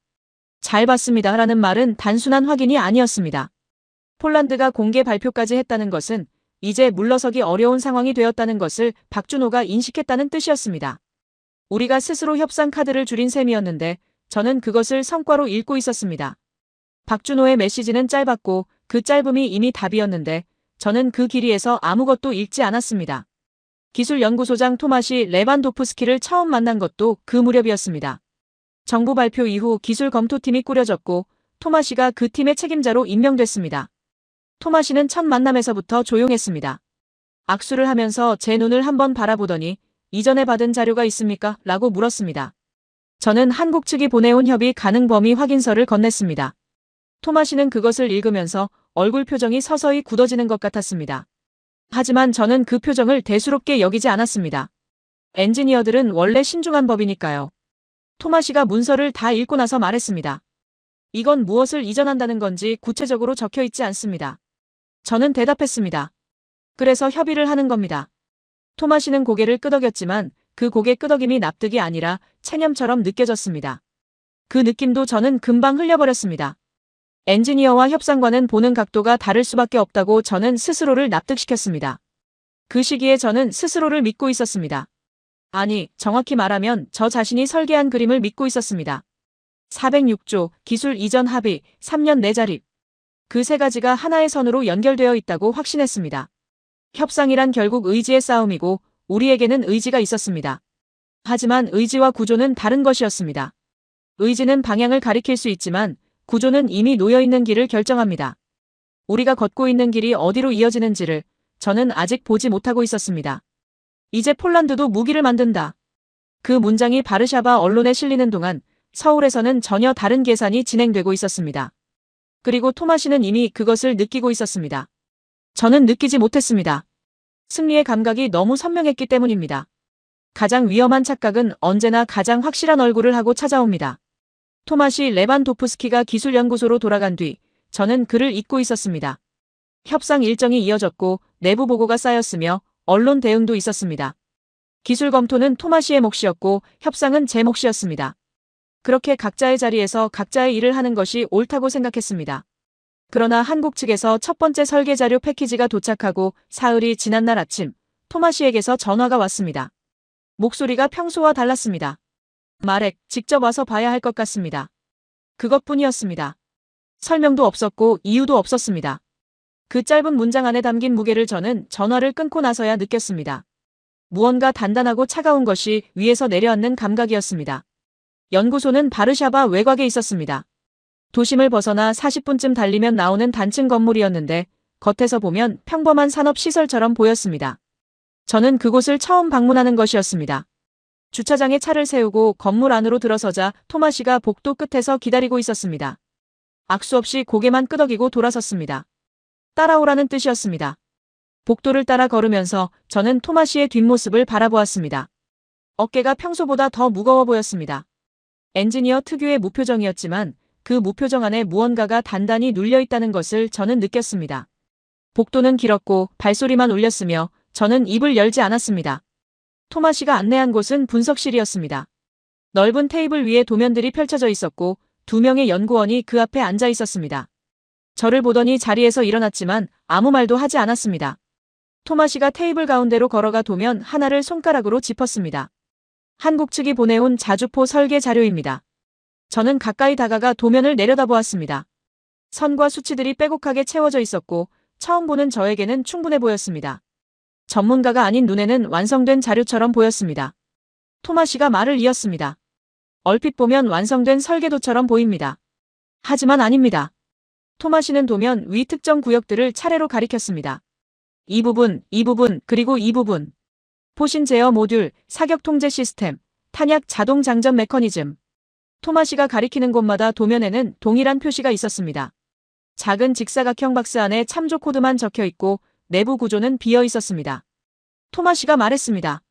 잘 봤습니다 라는 말은 단순한 확인이 아니었습니다. 폴란드가 공개 발표까지 했다는 것은 이제 물러서기 어려운 상황이 되었다는 것을 박준호가 인식했다는 뜻이었습니다. 우리가 스스로 협상 카드를 줄인 셈이었는데 저는 그것을 성과로 읽고 있었습니다. 박준호의 메시지는 짧았고 그 짧음이 이미 답이었는데 저는 그 길이에서 아무것도 읽지 않았습니다. 기술연구소장 토마시 레반도프스키를 처음 만난 것도 그 무렵이었습니다. 정부 발표 이후 기술검토팀이 꾸려졌고 토마시가 그 팀의 책임자로 임명됐습니다. 토마시는 첫 만남에서부터 조용했습니다. 악수를 하면서 제 눈을 한번 바라보더니 이전에 받은 자료가 있습니까? 라고 물었습니다. 저는 한국 측이 보내온 협의 가능 범위 확인서를 건넸습니다. 토마시는 그것을 읽으면서 얼굴 표정이 서서히 굳어지는 것 같았습니다. 하지만 저는 그 표정을 대수롭게 여기지 않았습니다. 엔지니어들은 원래 신중한 법이니까요. 토마시가 문서를 다 읽고 나서 말했습니다. 이건 무엇을 이전한다는 건지 구체적으로 적혀 있지 않습니다. 저는 대답했습니다. 그래서 협의를 하는 겁니다. 토마시는 고개를 끄덕였지만 그 고개 끄덕임이 납득이 아니라 체념처럼 느껴졌습니다. 그 느낌도 저는 금방 흘려버렸습니다. 엔지니어와 협상관은 보는 각도가 다를 수밖에 없다고 저는 스스로를 납득시켰습니다. 그 시기에 저는 스스로를 믿고 있었습니다. 아니, 정확히 말하면 저 자신이 설계한 그림을 믿고 있었습니다. 406조, 기술 이전 합의, 3년 내 자립. 그 세 가지가 하나의 선으로 연결되어 있다고 확신했습니다. 협상이란 결국 의지의 싸움이고 우리에게는 의지가 있었습니다. 하지만 의지와 구조는 다른 것이었습니다. 의지는 방향을 가리킬 수 있지만 구조는 이미 놓여있는 길을 결정합니다. 우리가 걷고 있는 길이 어디로 이어지는지를 저는 아직 보지 못하고 있었습니다. 이제 폴란드도 무기를 만든다. 그 문장이 바르샤바 언론에 실리는 동안 서울에서는 전혀 다른 계산이 진행되고 있었습니다. 그리고 토마시는 이미 그것을 느끼고 있었습니다. 저는 느끼지 못했습니다. 승리의 감각이 너무 선명했기 때문입니다. 가장 위험한 착각은 언제나 가장 확실한 얼굴을 하고 찾아옵니다. 토마시 레반도프스키가 기술연구소로 돌아간 뒤 저는 그를 잊고 있었습니다. 협상 일정이 이어졌고 내부 보고가 쌓였으며 언론 대응도 있었습니다. 기술 검토는 토마시의 몫이었고 협상은 제 몫이었습니다. 그렇게 각자의 자리에서 각자의 일을 하는 것이 옳다고 생각했습니다. 그러나 한국 측에서 첫 번째 설계 자료 패키지가 도착하고 사흘이 지난 날 아침 토마시에게서 전화가 왔습니다. 목소리가 평소와 달랐습니다. 마렉, 직접 와서 봐야 할 것 같습니다. 그것뿐이었습니다. 설명도 없었고 이유도 없었습니다. 그 짧은 문장 안에 담긴 무게를 저는 전화를 끊고 나서야 느꼈습니다. 무언가 단단하고 차가운 것이 위에서 내려앉는 감각이었습니다. 연구소는 바르샤바 외곽에 있었습니다. 도심을 벗어나 40분쯤 달리면 나오는 단층 건물이었는데 겉에서 보면 평범한 산업시설처럼 보였습니다. 저는 그곳을 처음 방문하는 것이었습니다. 주차장에 차를 세우고 건물 안으로 들어서자 토마시가 복도 끝에서 기다리고 있었습니다. 악수 없이 고개만 끄덕이고 돌아섰습니다. 따라오라는 뜻이었습니다. 복도를 따라 걸으면서 저는 토마시의 뒷모습을 바라보았습니다. 어깨가 평소보다 더 무거워 보였습니다. 엔지니어 특유의 무표정이었지만 그 무표정 안에 무언가가 단단히 눌려 있다는 것을 저는 느꼈습니다. 복도는 길었고 발소리만 울렸으며 저는 입을 열지 않았습니다. 토마시가 안내한 곳은 분석실이었습니다. 넓은 테이블 위에 도면들이 펼쳐져 있었고 2명의 연구원이 그 앞에 앉아 있었습니다. 저를 보더니 자리에서 일어났지만 아무 말도 하지 않았습니다. 토마시가 테이블 가운데로 걸어가 도면 하나를 손가락으로 짚었습니다. 한국 측이 보내온 자주포 설계 자료입니다. 저는 가까이 다가가 도면을 내려다보았습니다. 선과 수치들이 빼곡하게 채워져 있었고 처음 보는 저에게는 충분해 보였습니다. 전문가가 아닌 눈에는 완성된 자료처럼 보였습니다. 토마시가 말을 이었습니다. 얼핏 보면 완성된 설계도처럼 보입니다. 하지만 아닙니다. 토마시는 도면 위 특정 구역들을 차례로 가리켰습니다. 이 부분, 그리고 이 부분. 포신 제어 모듈, 사격 통제 시스템, 탄약 자동 장전 메커니즘. 토마시가 가리키는 곳마다 도면에는 동일한 표시가 있었습니다. 작은 직사각형 박스 안에 참조 코드만 적혀 있고 내부 구조는 비어 있었습니다. 토마시가 말했습니다.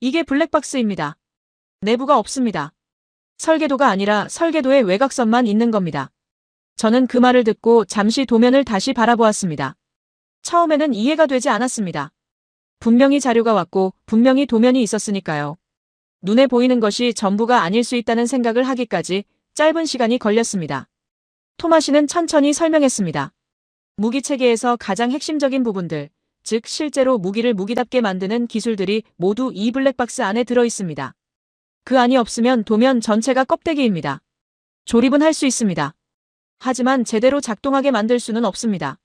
이게 블랙박스입니다. 내부가 없습니다. 설계도가 아니라 설계도의 외곽선만 있는 겁니다. 저는 그 말을 듣고 잠시 도면을 다시 바라보았습니다. 처음에는 이해가 되지 않았습니다. 분명히 자료가 왔고 분명히 도면이 있었으니까요. 눈에 보이는 것이 전부가 아닐 수 있다는 생각을 하기까지 짧은 시간이 걸렸습니다. 토마시는 천천히 설명했습니다. 무기 체계에서 가장 핵심적인 부분들, 즉 실제로 무기를 무기답게 만드는 기술들이 모두 이 블랙박스 안에 들어 있습니다. 그 안이 없으면 도면 전체가 껍데기입니다. 조립은 할 수 있습니다. 하지만 제대로 작동하게 만들 수는 없습니다.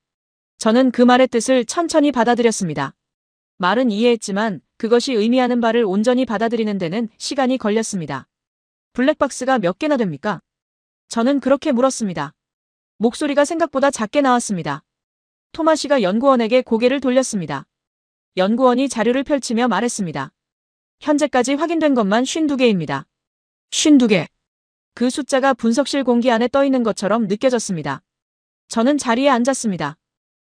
저는 그 말의 뜻을 천천히 받아들였습니다. 말은 이해했지만 그것이 의미하는 바를 온전히 받아들이는 데는 시간이 걸렸습니다. 블랙박스가 몇 개나 됩니까? 저는 그렇게 물었습니다. 목소리가 생각보다 작게 나왔습니다. 토마시가 연구원에게 고개를 돌렸습니다. 연구원이 자료를 펼치며 말했습니다. 현재까지 확인된 것만 52개입니다. 52개. 그 숫자가 분석실 공기 안에 떠 있는 것처럼 느껴졌습니다. 저는 자리에 앉았습니다.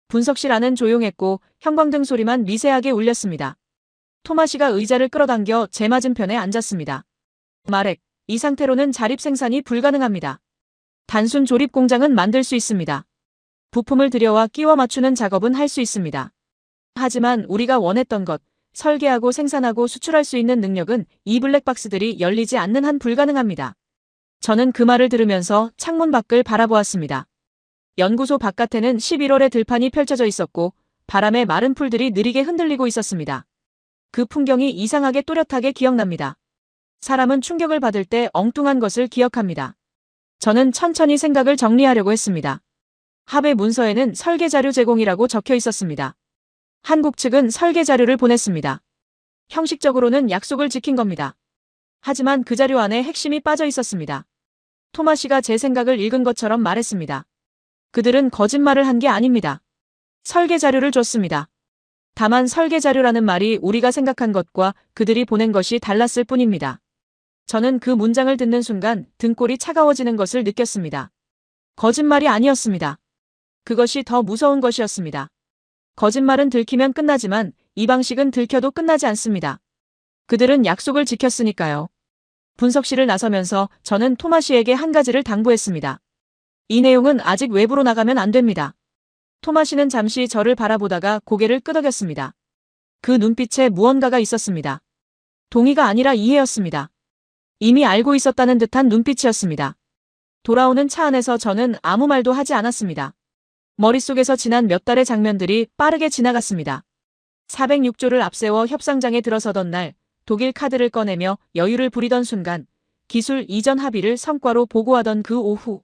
분석실 안은 조용했고 형광등 소리만 미세하게 울렸습니다. 토마시가 의자를 끌어당겨 제 맞은편에 앉았습니다. 마렉, 이 상태로는 자립 생산이 불가능합니다. 단순 조립 공장은 만들 수 있습니다. 부품을 들여와 끼워 맞추는 작업은 할 수 있습니다. 하지만 우리가 원했던 것, 설계하고 생산하고 수출할 수 있는 능력은 이 블랙박스들이 열리지 않는 한 불가능합니다. 저는 그 말을 들으면서 창문 밖을 바라보았습니다. 연구소 바깥에는 11월의 들판이 펼쳐져 있었고 바람에 마른 풀들이 느리게 흔들리고 있었습니다. 그 풍경이 이상하게 또렷하게 기억납니다. 사람은 충격을 받을 때 엉뚱한 것을 기억합니다. 저는 천천히 생각을 정리하려고 했습니다. 합의 문서에는 설계 자료 제공이라고 적혀 있었습니다. 한국 측은 설계 자료를 보냈습니다. 형식적으로는 약속을 지킨 겁니다. 하지만 그 자료 안에 핵심이 빠져 있었습니다. 토마시가 제 생각을 읽은 것처럼 말했습니다. 그들은 거짓말을 한 게 아닙니다. 설계 자료를 줬습니다. 다만 설계 자료라는 말이 우리가 생각한 것과 그들이 보낸 것이 달랐을 뿐입니다. 저는 그 문장을 듣는 순간 등골이 차가워지는 것을 느꼈습니다. 거짓말이 아니었습니다. 그것이 더 무서운 것이었습니다. 거짓말은 들키면 끝나지만 이 방식은 들켜도 끝나지 않습니다. 그들은 약속을 지켰으니까요. 분석실을 나서면서 저는 토마시에게 한 가지를 당부했습니다. 이 내용은 아직 외부로 나가면 안 됩니다. 토마시는 잠시 저를 바라보다가 고개를 끄덕였습니다. 그 눈빛에 무언가가 있었습니다. 동의가 아니라 이해였습니다. 이미 알고 있었다는 듯한 눈빛이었습니다. 돌아오는 차 안에서 저는 아무 말도 하지 않았습니다. 머릿속에서 지난 몇 달의 장면들이 빠르게 지나갔습니다. 406조를 앞세워 협상장에 들어서던 날, 독일 카드를 꺼내며 여유를 부리던 순간, 기술 이전 합의를 성과로 보고하던 그 오후.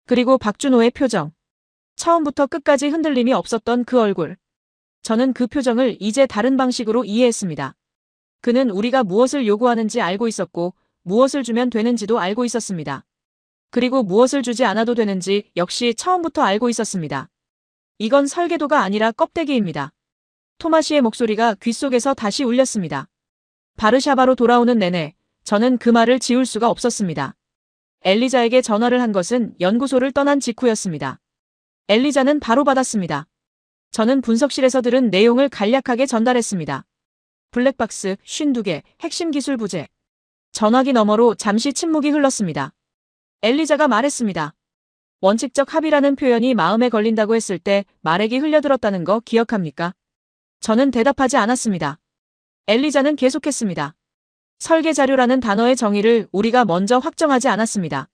그리고 박준호의 표정. 처음부터 끝까지 흔들림이 없었던 그 얼굴. 저는 그 표정을 이제 다른 방식으로 이해했습니다. 그는 우리가 무엇을 요구하는지 알고 있었고, 무엇을 주면 되는지도 알고 있었습니다. 그리고 무엇을 주지 않아도 되는지 역시 처음부터 알고 있었습니다. 이건 설계도가 아니라 껍데기입니다. 토마시의 목소리가 귓속에서 다시 울렸습니다. 바르샤바로 돌아오는 내내 저는 그 말을 지울 수가 없었습니다. 엘리자에게 전화를 한 것은 연구소를 떠난 직후였습니다. 엘리자는 바로 받았습니다. 저는 분석실에서 들은 내용을 간략하게 전달했습니다. 블랙박스 52개, 핵심 기술 부재. 전화기 너머로 잠시 침묵이 흘렀습니다. 엘리자가 말했습니다. 원칙적 합의라는 표현이 마음에 걸린다고 했을 때 말액이 흘려들었다는 거 기억합니까? 저는 대답하지 않았습니다. 엘리자는 계속했습니다. 설계 자료라는 단어의 정의를 우리가 먼저 확정하지 않았습니다.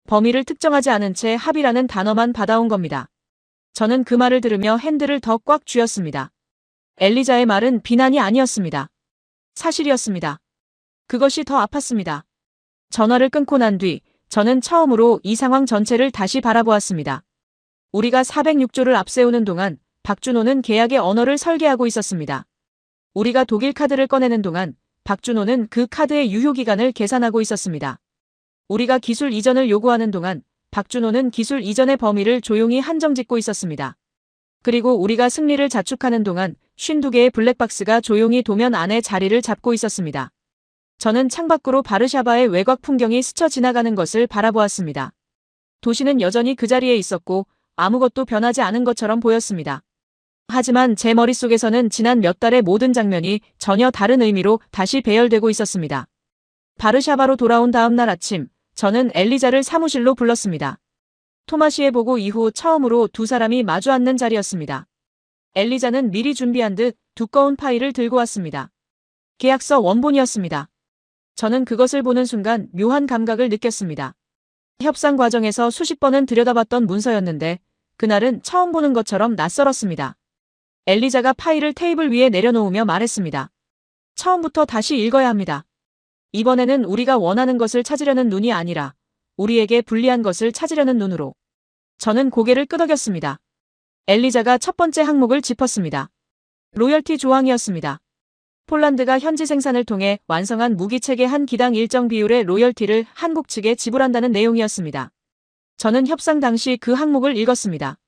범위를 특정하지 않은 채 합의라는 단어만 받아온 겁니다. 저는 그 말을 들으며 핸들을 더 꽉 쥐었습니다. 엘리자의 말은 비난이 아니었습니다. 사실이었습니다. 그것이 더 아팠습니다. 전화를 끊고 난 뒤 저는 처음으로 이 상황 전체를 다시 바라보았습니다. 우리가 406조를 앞세우는 동안 박준호는 계약의 언어를 설계하고 있었습니다. 우리가 독일 카드를 꺼내는 동안 박준호는 그 카드의 유효기간을 계산하고 있었습니다. 우리가 기술 이전을 요구하는 동안 박준호는 기술 이전의 범위를 조용히 한정짓고 있었습니다. 그리고 우리가 승리를 자축하는 동안 52개의 블랙박스가 조용히 도면 안에 자리를 잡고 있었습니다. 저는 창밖으로 바르샤바의 외곽 풍경이 스쳐 지나가는 것을 바라보았습니다. 도시는 여전히 그 자리에 있었고 아무것도 변하지 않은 것처럼 보였습니다. 하지만 제 머릿속에서는 지난 몇 달의 모든 장면이 전혀 다른 의미로 다시 배열되고 있었습니다. 바르샤바로 돌아온 다음 날 아침, 저는 엘리자를 사무실로 불렀습니다. 토마시의 보고 이후 처음으로 두 사람이 마주 앉는 자리였습니다. 엘리자는 미리 준비한 듯 두꺼운 파일을 들고 왔습니다. 계약서 원본이었습니다. 저는 그것을 보는 순간 묘한 감각을 느꼈습니다. 협상 과정에서 수십 번은 들여다봤던 문서였는데 그날은 처음 보는 것처럼 낯설었습니다. 엘리자가 파일을 테이블 위에 내려놓으며 말했습니다. 처음부터 다시 읽어야 합니다. 이번에는 우리가 원하는 것을 찾으려는 눈이 아니라 우리에게 불리한 것을 찾으려는 눈으로. 저는 고개를 끄덕였습니다. 엘리자가 첫 번째 항목을 짚었습니다. 로열티 조항이었습니다. 폴란드가 현지 생산을 통해 완성한 무기체계 한 기당 일정 비율의 로열티를 한국 측에 지불한다는 내용이었습니다. 저는 협상 당시 그 항목을 읽었습니다.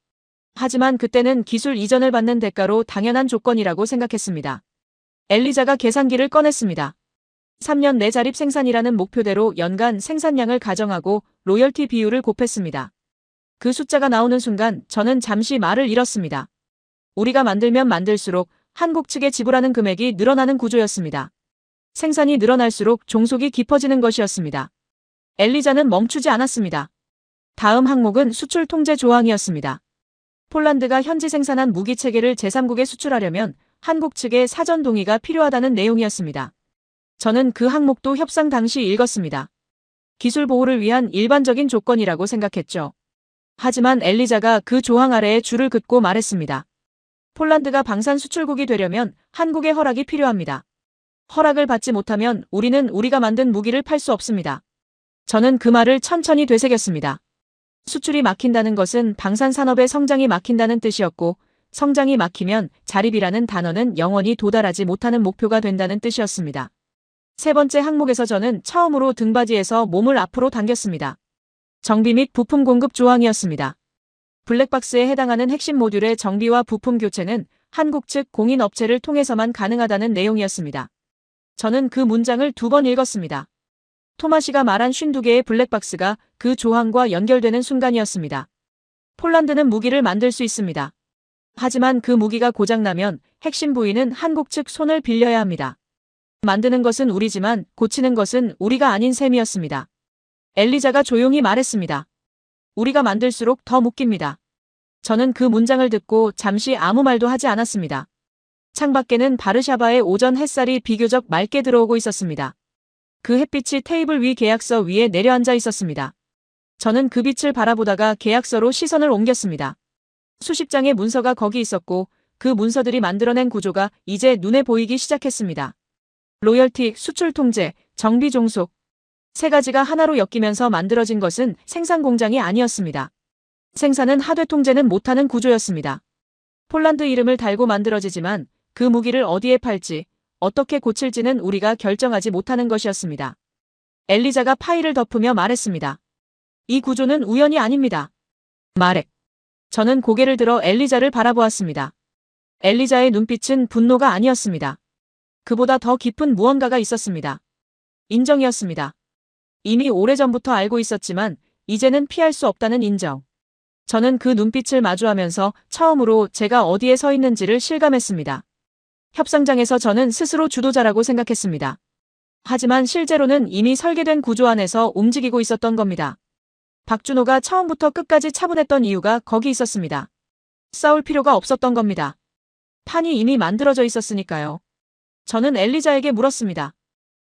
하지만 그때는 기술 이전을 받는 대가로 당연한 조건이라고 생각했습니다. 엘리자가 계산기를 꺼냈습니다. 3년 내 자립 생산이라는 목표대로 연간 생산량을 가정하고 로열티 비율을 곱했습니다. 그 숫자가 나오는 순간 저는 잠시 말을 잃었습니다. 우리가 만들면 만들수록 한국 측에 지불하는 금액이 늘어나는 구조였습니다. 생산이 늘어날수록 종속이 깊어지는 것이었습니다. 엘리자는 멈추지 않았습니다. 다음 항목은 수출 통제 조항이었습니다. 폴란드가 현지 생산한 무기 체계를 제3국에 수출하려면 한국 측의 사전 동의가 필요하다는 내용이었습니다. 저는 그 항목도 협상 당시 읽었습니다. 기술 보호를 위한 일반적인 조건이라고 생각했죠. 하지만 엘리자가 그 조항 아래에 줄을 긋고 말했습니다. 폴란드가 방산 수출국이 되려면 한국의 허락이 필요합니다. 허락을 받지 못하면 우리는 우리가 만든 무기를 팔 수 없습니다. 저는 그 말을 천천히 되새겼습니다. 수출이 막힌다는 것은 방산 산업의 성장이 막힌다는 뜻이었고 성장이 막히면 자립이라는 단어는 영원히 도달하지 못하는 목표가 된다는 뜻이었습니다. 세 번째 항목에서 저는 처음으로 등받이에서 몸을 앞으로 당겼습니다. 정비 및 부품 공급 조항이었습니다. 블랙박스에 해당하는 핵심 모듈의 정비와 부품 교체는 한국 측 공인 업체를 통해서만 가능하다는 내용이었습니다. 저는 그 문장을 2번 읽었습니다. 토마시가 말한 52개의 블랙박스가 그 조항과 연결되는 순간이었습니다. 폴란드는 무기를 만들 수 있습니다. 하지만 그 무기가 고장나면 핵심 부위는 한국 측 손을 빌려야 합니다. 만드는 것은 우리지만 고치는 것은 우리가 아닌 셈이었습니다. 엘리자가 조용히 말했습니다. 우리가 만들수록 더 묶입니다. 저는 그 문장을 듣고 잠시 아무 말도 하지 않았습니다. 창밖에는 바르샤바의 오전 햇살이 비교적 맑게 들어오고 있었습니다. 그 햇빛이 테이블 위 계약서 위에 내려앉아 있었습니다. 저는 그 빛을 바라보다가 계약서로 시선을 옮겼습니다. 수십 장의 문서가 거기 있었고 그 문서들이 만들어낸 구조가 이제 눈에 보이기 시작했습니다. 로열티, 수출 통제, 정비 종속. 세 가지가 하나로 엮이면서 만들어진 것은 생산 공장이 아니었습니다. 생산은 하되 통제는 못하는 구조였습니다. 폴란드 이름을 달고 만들어지지만 그 무기를 어디에 팔지, 어떻게 고칠지는 우리가 결정하지 못하는 것이었습니다. 엘리자가 파일을 덮으며 말했습니다. 이 구조는 우연이 아닙니다. 말해. 저는 고개를 들어 엘리자를 바라보았습니다. 엘리자의 눈빛은 분노가 아니었습니다. 그보다 더 깊은 무언가가 있었습니다. 인정이었습니다. 이미 오래전부터 알고 있었지만 이제는 피할 수 없다는 인정. 저는 그 눈빛을 마주하면서 처음으로 제가 어디에 서 있는지를 실감했습니다. 협상장에서 저는 스스로 주도자라고 생각했습니다. 하지만 실제로는 이미 설계된 구조 안에서 움직이고 있었던 겁니다. 박준호가 처음부터 끝까지 차분했던 이유가 거기 있었습니다. 싸울 필요가 없었던 겁니다. 판이 이미 만들어져 있었으니까요. 저는 엘리자에게 물었습니다.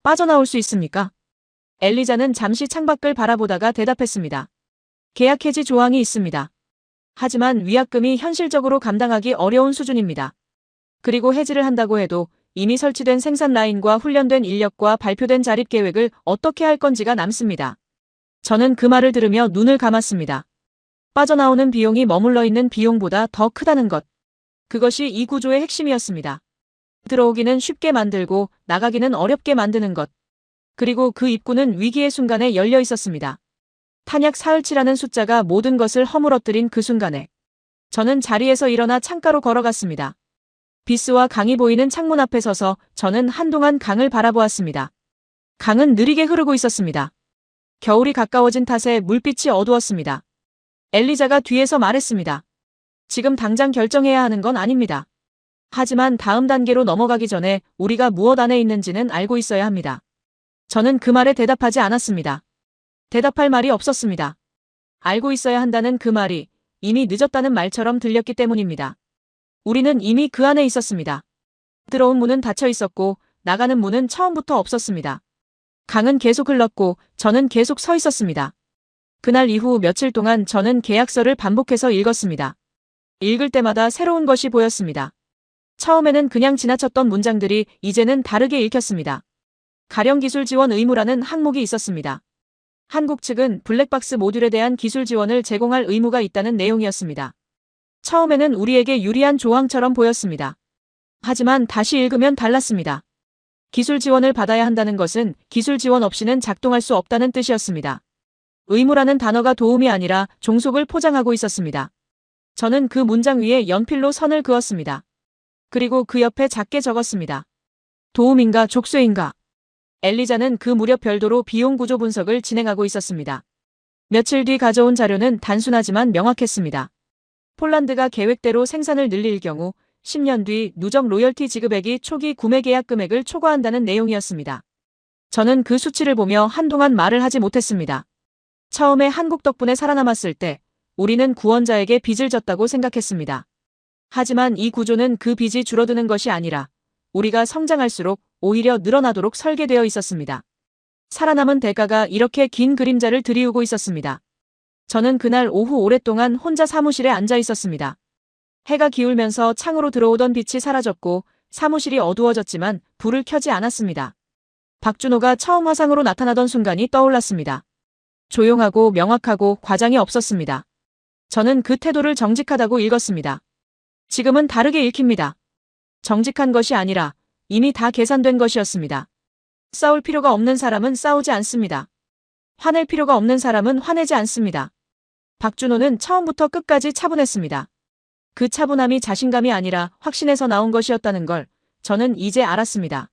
빠져나올 수 있습니까? 엘리자는 잠시 창밖을 바라보다가 대답했습니다. 계약 해지 조항이 있습니다. 하지만 위약금이 현실적으로 감당하기 어려운 수준입니다. 그리고 해지를 한다고 해도 이미 설치된 생산 라인과 훈련된 인력과 발표된 자립 계획을 어떻게 할 건지가 남습니다. 저는 그 말을 들으며 눈을 감았습니다. 빠져나오는 비용이 머물러 있는 비용보다 더 크다는 것. 그것이 이 구조의 핵심이었습니다. 들어오기는 쉽게 만들고 나가기는 어렵게 만드는 것. 그리고 그 입구는 위기의 순간에 열려 있었습니다. 탄약 사흘치라는 숫자가 모든 것을 허물어뜨린 그 순간에 저는 자리에서 일어나 창가로 걸어갔습니다. 비스와 강이 보이는 창문 앞에 서서 저는 한동안 강을 바라보았습니다. 강은 느리게 흐르고 있었습니다. 겨울이 가까워진 탓에 물빛이 어두웠습니다. 엘리자가 뒤에서 말했습니다. 지금 당장 결정해야 하는 건 아닙니다. 하지만 다음 단계로 넘어가기 전에 우리가 무엇 안에 있는지는 알고 있어야 합니다. 저는 그 말에 대답하지 않았습니다. 대답할 말이 없었습니다. 알고 있어야 한다는 그 말이 이미 늦었다는 말처럼 들렸기 때문입니다. 우리는 이미 그 안에 있었습니다. 들어온 문은 닫혀 있었고 나가는 문은 처음부터 없었습니다. 강은 계속 흘렀고 저는 계속 서 있었습니다. 그날 이후 며칠 동안 저는 계약서를 반복해서 읽었습니다. 읽을 때마다 새로운 것이 보였습니다. 처음에는 그냥 지나쳤던 문장들이 이제는 다르게 읽혔습니다. 가령 기술 지원 의무라는 항목이 있었습니다. 한국 측은 블랙박스 모듈에 대한 기술 지원을 제공할 의무가 있다는 내용이었습니다. 처음에는 우리에게 유리한 조항처럼 보였습니다. 하지만 다시 읽으면 달랐습니다. 기술 지원을 받아야 한다는 것은 기술 지원 없이는 작동할 수 없다는 뜻이었습니다. 의무라는 단어가 도움이 아니라 종속을 포장하고 있었습니다. 저는 그 문장 위에 연필로 선을 그었습니다. 그리고 그 옆에 작게 적었습니다. 도움인가 족쇄인가. 엘리자는 그 무렵 별도로 비용 구조 분석을 진행하고 있었습니다. 며칠 뒤 가져온 자료는 단순하지만 명확했습니다. 폴란드가 계획대로 생산을 늘릴 경우 10년 뒤 누적 로열티 지급액이 초기 구매 계약 금액을 초과한다는 내용이었습니다. 저는 그 수치를 보며 한동안 말을 하지 못했습니다. 처음에 한국 덕분에 살아남았을 때 우리는 구원자에게 빚을 졌다고 생각했습니다. 하지만 이 구조는 그 빚이 줄어드는 것이 아니라 우리가 성장할수록 오히려 늘어나도록 설계되어 있었습니다. 살아남은 대가가 이렇게 긴 그림자를 들이우고 있었습니다. 저는 그날 오후 오랫동안 혼자 사무실에 앉아 있었습니다. 해가 기울면서 창으로 들어오던 빛이 사라졌고 사무실이 어두워졌지만 불을 켜지 않았습니다. 박준호가 처음 화상으로 나타나던 순간이 떠올랐습니다. 조용하고 명확하고 과장이 없었습니다. 저는 그 태도를 정직하다고 읽었습니다. 지금은 다르게 읽힙니다. 정직한 것이 아니라 이미 다 계산된 것이었습니다. 싸울 필요가 없는 사람은 싸우지 않습니다. 화낼 필요가 없는 사람은 화내지 않습니다. 박준호는 처음부터 끝까지 차분했습니다. 그 차분함이 자신감이 아니라 확신에서 나온 것이었다는 걸 저는 이제 알았습니다.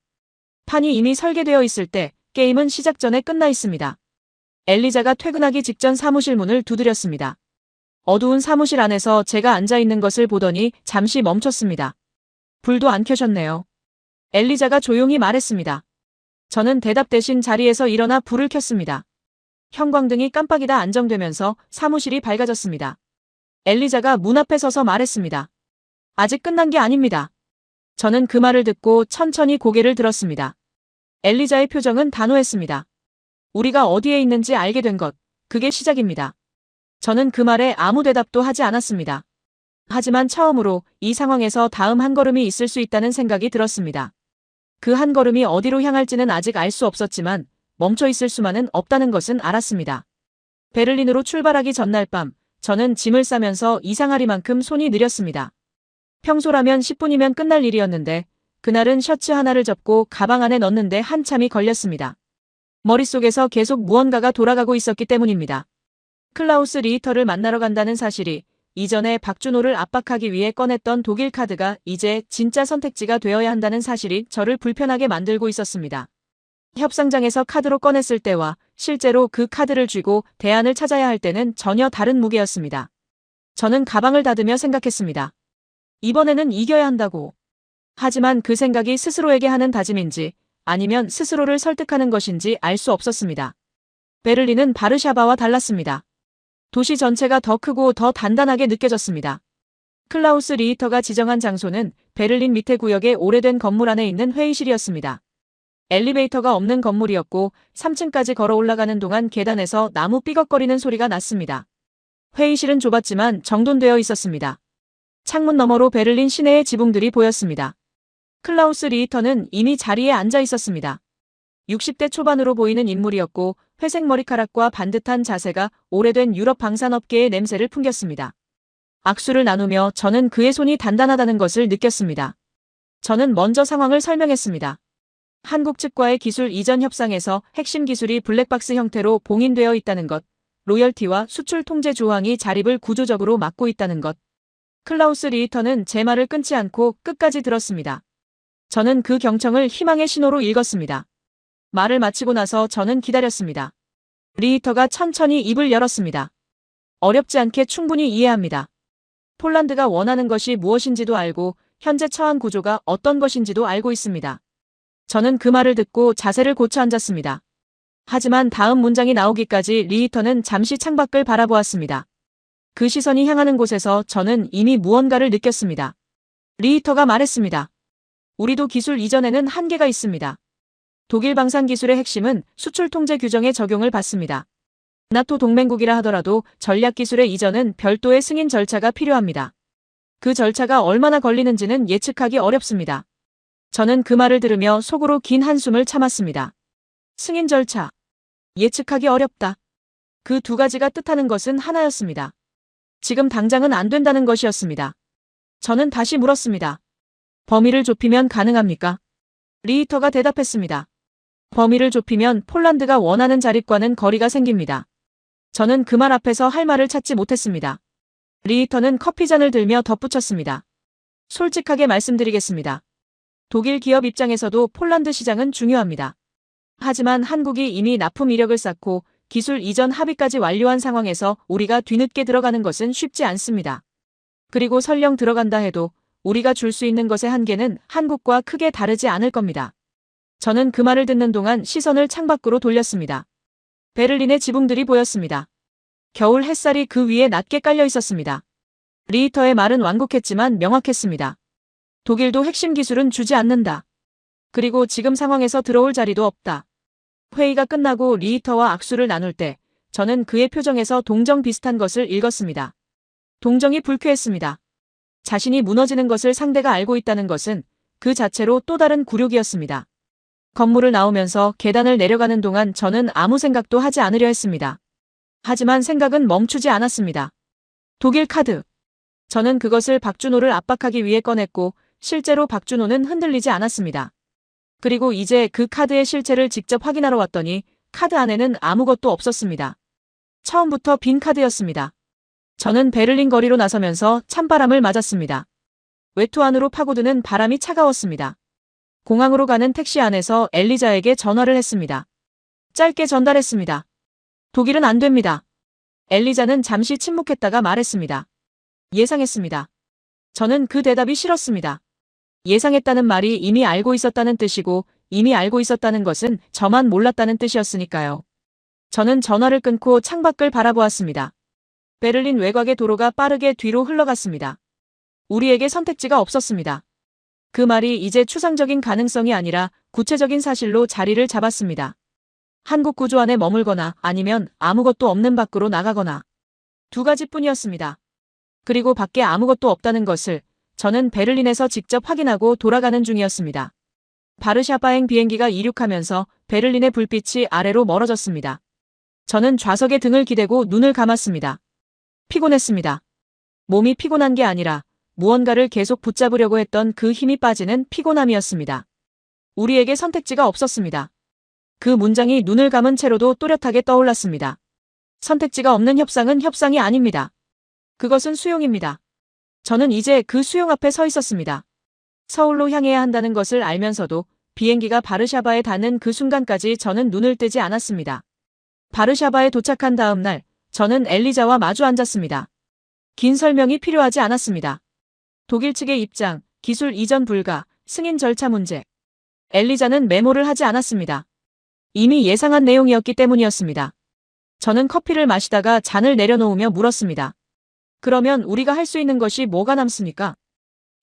판이 이미 설계되어 있을 때 게임은 시작 전에 끝나 있습니다. 엘리자가 퇴근하기 직전 사무실 문을 두드렸습니다. 어두운 사무실 안에서 제가 앉아 있는 것을 보더니 잠시 멈췄습니다. 불도 안 켜셨네요. 엘리자가 조용히 말했습니다. 저는 대답 대신 자리에서 일어나 불을 켰습니다. 형광등이 깜빡이다 안정되면서 사무실이 밝아졌습니다. 엘리자가 문 앞에 서서 말했습니다. 아직 끝난 게 아닙니다. 저는 그 말을 듣고 천천히 고개를 들었습니다. 엘리자의 표정은 단호했습니다. 우리가 어디에 있는지 알게 된 것, 그게 시작입니다. 저는 그 말에 아무 대답도 하지 않았습니다. 하지만 처음으로 이 상황에서 다음 한 걸음이 있을 수 있다는 생각이 들었습니다. 그 한 걸음이 어디로 향할지는 아직 알 수 없었지만 멈춰 있을 수만은 없다는 것은 알았습니다. 베를린으로 출발하기 전날 밤, 저는 짐을 싸면서 이상하리만큼 손이 느렸습니다. 평소라면 10분이면 끝날 일이었는데 그날은 셔츠 하나를 접고 가방 안에 넣는데 한참이 걸렸습니다. 머릿속에서 계속 무언가가 돌아가고 있었기 때문입니다. 클라우스 리히터를 만나러 간다는 사실이, 이전에 박준호를 압박하기 위해 꺼냈던 독일 카드가 이제 진짜 선택지가 되어야 한다는 사실이 저를 불편하게 만들고 있었습니다. 협상장에서 카드로 꺼냈을 때와 실제로 그 카드를 쥐고 대안을 찾아야 할 때는 전혀 다른 무게였습니다. 저는 가방을 닫으며 생각했습니다. 이번에는 이겨야 한다고. 하지만 그 생각이 스스로에게 하는 다짐인지 아니면 스스로를 설득하는 것인지 알 수 없었습니다. 베를린은 바르샤바와 달랐습니다. 도시 전체가 더 크고 더 단단하게 느껴졌습니다. 클라우스 리히터가 지정한 장소는 베를린 밑에 구역의 오래된 건물 안에 있는 회의실이었습니다. 엘리베이터가 없는 건물이었고 3층까지 걸어 올라가는 동안 계단에서 나무 삐걱거리는 소리가 났습니다. 회의실은 좁았지만 정돈되어 있었습니다. 창문 너머로 베를린 시내의 지붕들이 보였습니다. 클라우스 리히터는 이미 자리에 앉아 있었습니다. 60대 초반으로 보이는 인물이었고 회색 머리카락과 반듯한 자세가 오래된 유럽 방산업계의 냄새를 풍겼습니다. 악수를 나누며 저는 그의 손이 단단하다는 것을 느꼈습니다. 저는 먼저 상황을 설명했습니다. 한국 측과의 기술 이전 협상에서 핵심 기술이 블랙박스 형태로 봉인되어 있다는 것, 로열티와 수출 통제 조항이 자립을 구조적으로 막고 있다는 것. 클라우스 리히터는 제 말을 끊지 않고 끝까지 들었습니다. 저는 그 경청을 희망의 신호로 읽었습니다. 말을 마치고 나서 저는 기다렸습니다. 리히터가 천천히 입을 열었습니다. 어렵지 않게 충분히 이해합니다. 폴란드가 원하는 것이 무엇인지도 알고 현재 처한 구조가 어떤 것인지도 알고 있습니다. 저는 그 말을 듣고 자세를 고쳐 앉았습니다. 하지만 다음 문장이 나오기까지 리히터는 잠시 창밖을 바라보았습니다. 그 시선이 향하는 곳에서 저는 이미 무언가를 느꼈습니다. 리히터가 말했습니다. 우리도 기술 이전에는 한계가 있습니다. 독일 방산 기술의 핵심은 수출 통제 규정의 적용을 받습니다. 나토 동맹국이라 하더라도 전략 기술의 이전은 별도의 승인 절차가 필요합니다. 그 절차가 얼마나 걸리는지는 예측하기 어렵습니다. 저는 그 말을 들으며 속으로 긴 한숨을 참았습니다. 승인 절차. 예측하기 어렵다. 그 두 가지가 뜻하는 것은 하나였습니다. 지금 당장은 안 된다는 것이었습니다. 저는 다시 물었습니다. 범위를 좁히면 가능합니까? 리히터가 대답했습니다. 범위를 좁히면 폴란드가 원하는 자립과는 거리가 생깁니다. 저는 그 말 앞에서 할 말을 찾지 못했습니다. 리히터는 커피잔을 들며 덧붙였습니다. 솔직하게 말씀드리겠습니다. 독일 기업 입장에서도 폴란드 시장은 중요합니다. 하지만 한국이 이미 납품 이력을 쌓고 기술 이전 합의까지 완료한 상황에서 우리가 뒤늦게 들어가는 것은 쉽지 않습니다. 그리고 설령 들어간다 해도 우리가 줄 수 있는 것의 한계는 한국과 크게 다르지 않을 겁니다. 저는 그 말을 듣는 동안 시선을 창밖으로 돌렸습니다. 베를린의 지붕들이 보였습니다. 겨울 햇살이 그 위에 낮게 깔려 있었습니다. 리히터의 말은 완곡했지만 명확했습니다. 독일도 핵심 기술은 주지 않는다. 그리고 지금 상황에서 들어올 자리도 없다. 회의가 끝나고 리히터와 악수를 나눌 때 저는 그의 표정에서 동정 비슷한 것을 읽었습니다. 동정이 불쾌했습니다. 자신이 무너지는 것을 상대가 알고 있다는 것은 그 자체로 또 다른 굴욕이었습니다. 건물을 나오면서 계단을 내려가는 동안 저는 아무 생각도 하지 않으려 했습니다. 하지만 생각은 멈추지 않았습니다. 독일 카드. 저는 그것을 박준호를 압박하기 위해 꺼냈고 실제로 박준호는 흔들리지 않았습니다. 그리고 이제 그 카드의 실체를 직접 확인하러 왔더니 카드 안에는 아무것도 없었습니다. 처음부터 빈 카드였습니다. 저는 베를린 거리로 나서면서 찬바람을 맞았습니다. 외투 안으로 파고드는 바람이 차가웠습니다. 공항으로 가는 택시 안에서 엘리자에게 전화를 했습니다. 짧게 전달했습니다. 독일은 안 됩니다. 엘리자는 잠시 침묵했다가 말했습니다. 예상했습니다. 저는 그 대답이 싫었습니다. 예상했다는 말이 이미 알고 있었다는 뜻이고 이미 알고 있었다는 것은 저만 몰랐다는 뜻이었으니까요. 저는 전화를 끊고 창밖을 바라보았습니다. 베를린 외곽의 도로가 빠르게 뒤로 흘러갔습니다. 우리에게 선택지가 없었습니다. 그 말이 이제 추상적인 가능성이 아니라 구체적인 사실로 자리를 잡았습니다. 한국 구조 안에 머물거나 아니면 아무것도 없는 밖으로 나가거나 두 가지뿐이었습니다. 그리고 밖에 아무것도 없다는 것을 저는 베를린에서 직접 확인하고 돌아가는 중이었습니다. 바르샤바행 비행기가 이륙하면서 베를린의 불빛이 아래로 멀어졌습니다. 저는 좌석에 등을 기대고 눈을 감았습니다. 피곤했습니다. 몸이 피곤한 게 아니라 무언가를 계속 붙잡으려고 했던 그 힘이 빠지는 피곤함이었습니다. 우리에게 선택지가 없었습니다. 그 문장이 눈을 감은 채로도 또렷하게 떠올랐습니다. 선택지가 없는 협상은 협상이 아닙니다. 그것은 수용입니다. 저는 이제 그 수용 앞에 서 있었습니다. 서울로 향해야 한다는 것을 알면서도 비행기가 바르샤바에 닿는 그 순간까지 저는 눈을 떼지 않았습니다. 바르샤바에 도착한 다음 날, 저는 엘리자와 마주 앉았습니다. 긴 설명이 필요하지 않았습니다. 독일 측의 입장, 기술 이전 불가, 승인 절차 문제. 엘리자는 메모를 하지 않았습니다. 이미 예상한 내용이었기 때문이었습니다. 저는 커피를 마시다가 잔을 내려놓으며 물었습니다. 그러면 우리가 할 수 있는 것이 뭐가 남습니까?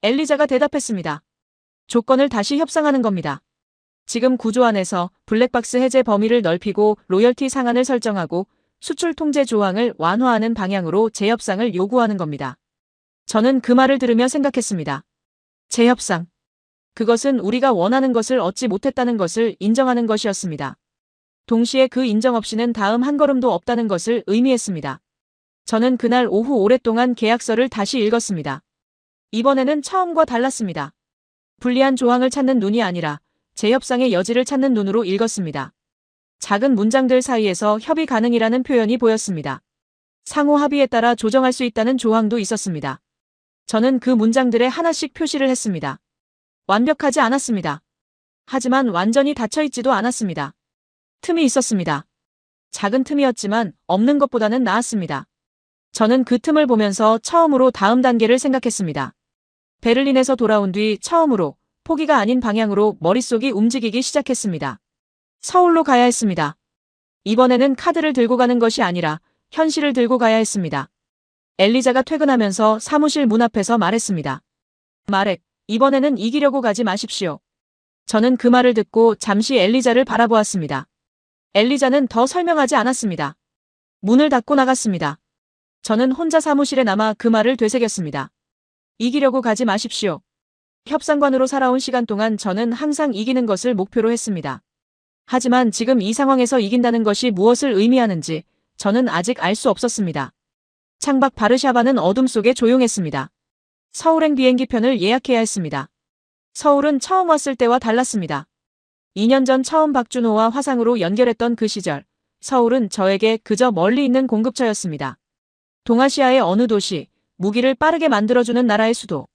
엘리자가 대답했습니다. 조건을 다시 협상하는 겁니다. 지금 구조 안에서 블랙박스 해제 범위를 넓히고 로열티 상한을 설정하고 수출 통제 조항을 완화하는 방향으로 재협상을 요구하는 겁니다. 저는 그 말을 들으며 생각했습니다. 재협상. 그것은 우리가 원하는 것을 얻지 못했다는 것을 인정하는 것이었습니다. 동시에 그 인정 없이는 다음 한 걸음도 없다는 것을 의미했습니다. 저는 그날 오후 오랫동안 계약서를 다시 읽었습니다. 이번에는 처음과 달랐습니다. 불리한 조항을 찾는 눈이 아니라 재협상의 여지를 찾는 눈으로 읽었습니다. 작은 문장들 사이에서 협의 가능이라는 표현이 보였습니다. 상호 합의에 따라 조정할 수 있다는 조항도 있었습니다. 저는 그 문장들에 하나씩 표시를 했습니다. 완벽하지 않았습니다. 하지만 완전히 닫혀있지도 않았습니다. 틈이 있었습니다. 작은 틈이었지만 없는 것보다는 나았습니다. 저는 그 틈을 보면서 처음으로 다음 단계를 생각했습니다. 베를린에서 돌아온 뒤 처음으로 포기가 아닌 방향으로 머릿속이 움직이기 시작했습니다. 서울로 가야 했습니다. 이번에는 카드를 들고 가는 것이 아니라 현실을 들고 가야 했습니다. 엘리자가 퇴근하면서 사무실 문 앞에서 말했습니다. 마렉, 이번에는 이기려고 가지 마십시오. 저는 그 말을 듣고 잠시 엘리자를 바라보았습니다. 엘리자는 더 설명하지 않았습니다. 문을 닫고 나갔습니다. 저는 혼자 사무실에 남아 그 말을 되새겼습니다. 이기려고 가지 마십시오. 협상관으로 살아온 시간 동안 저는 항상 이기는 것을 목표로 했습니다. 하지만 지금 이 상황에서 이긴다는 것이 무엇을 의미하는지 저는 아직 알 수 없었습니다. 창밖 바르샤바는 어둠 속에 조용했습니다. 서울행 비행기편을 예약해야 했습니다. 서울은 처음 왔을 때와 달랐습니다. 2년 전 처음 박준호와 화상으로 연결했던 그 시절, 서울은 저에게 그저 멀리 있는 공급처였습니다. 동아시아의 어느 도시, 무기를 빠르게 만들어주는 나라의 수도.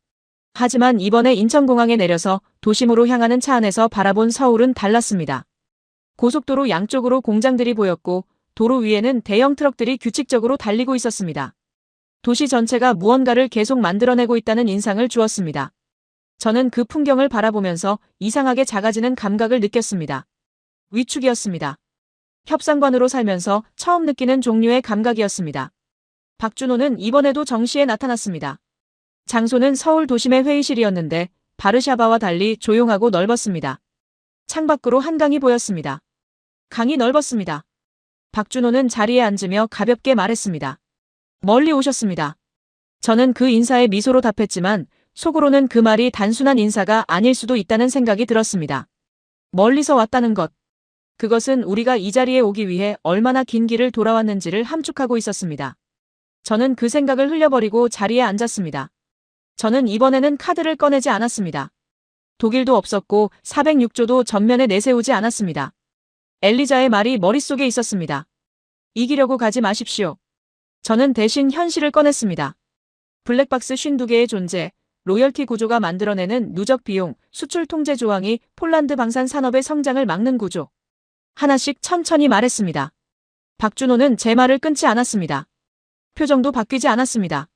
하지만 이번에 인천공항에 내려서 도심으로 향하는 차 안에서 바라본 서울은 달랐습니다. 고속도로 양쪽으로 공장들이 보였고 도로 위에는 대형 트럭들이 규칙적으로 달리고 있었습니다. 도시 전체가 무언가를 계속 만들어내고 있다는 인상을 주었습니다. 저는 그 풍경을 바라보면서 이상하게 작아지는 감각을 느꼈습니다. 위축이었습니다. 협상관으로 살면서 처음 느끼는 종류의 감각이었습니다. 박준호는 이번에도 정시에 나타났습니다. 장소는 서울 도심의 회의실이었는데 바르샤바와 달리 조용하고 넓었습니다. 창밖으로 한강이 보였습니다. 강이 넓었습니다. 박준호는 자리에 앉으며 가볍게 말했습니다. 멀리 오셨습니다. 저는 그 인사에 미소로 답했지만 속으로는 그 말이 단순한 인사가 아닐 수도 있다는 생각이 들었습니다. 멀리서 왔다는 것. 그것은 우리가 이 자리에 오기 위해 얼마나 긴 길을 돌아왔는지를 함축하고 있었습니다. 저는 그 생각을 흘려버리고 자리에 앉았습니다. 저는 이번에는 카드를 꺼내지 않았습니다. 독일도 없었고 406조도 전면에 내세우지 않았습니다. 엘리자의 말이 머릿속에 있었습니다. 이기려고 가지 마십시오. 저는 대신 현실을 꺼냈습니다. 블랙박스 52개의 존재, 로열티 구조가 만들어내는 누적 비용, 수출 통제 조항이 폴란드 방산 산업의 성장을 막는 구조. 하나씩 천천히 말했습니다. 박준호는 제 말을 끊지 않았습니다. 표정도 바뀌지 않았습니다.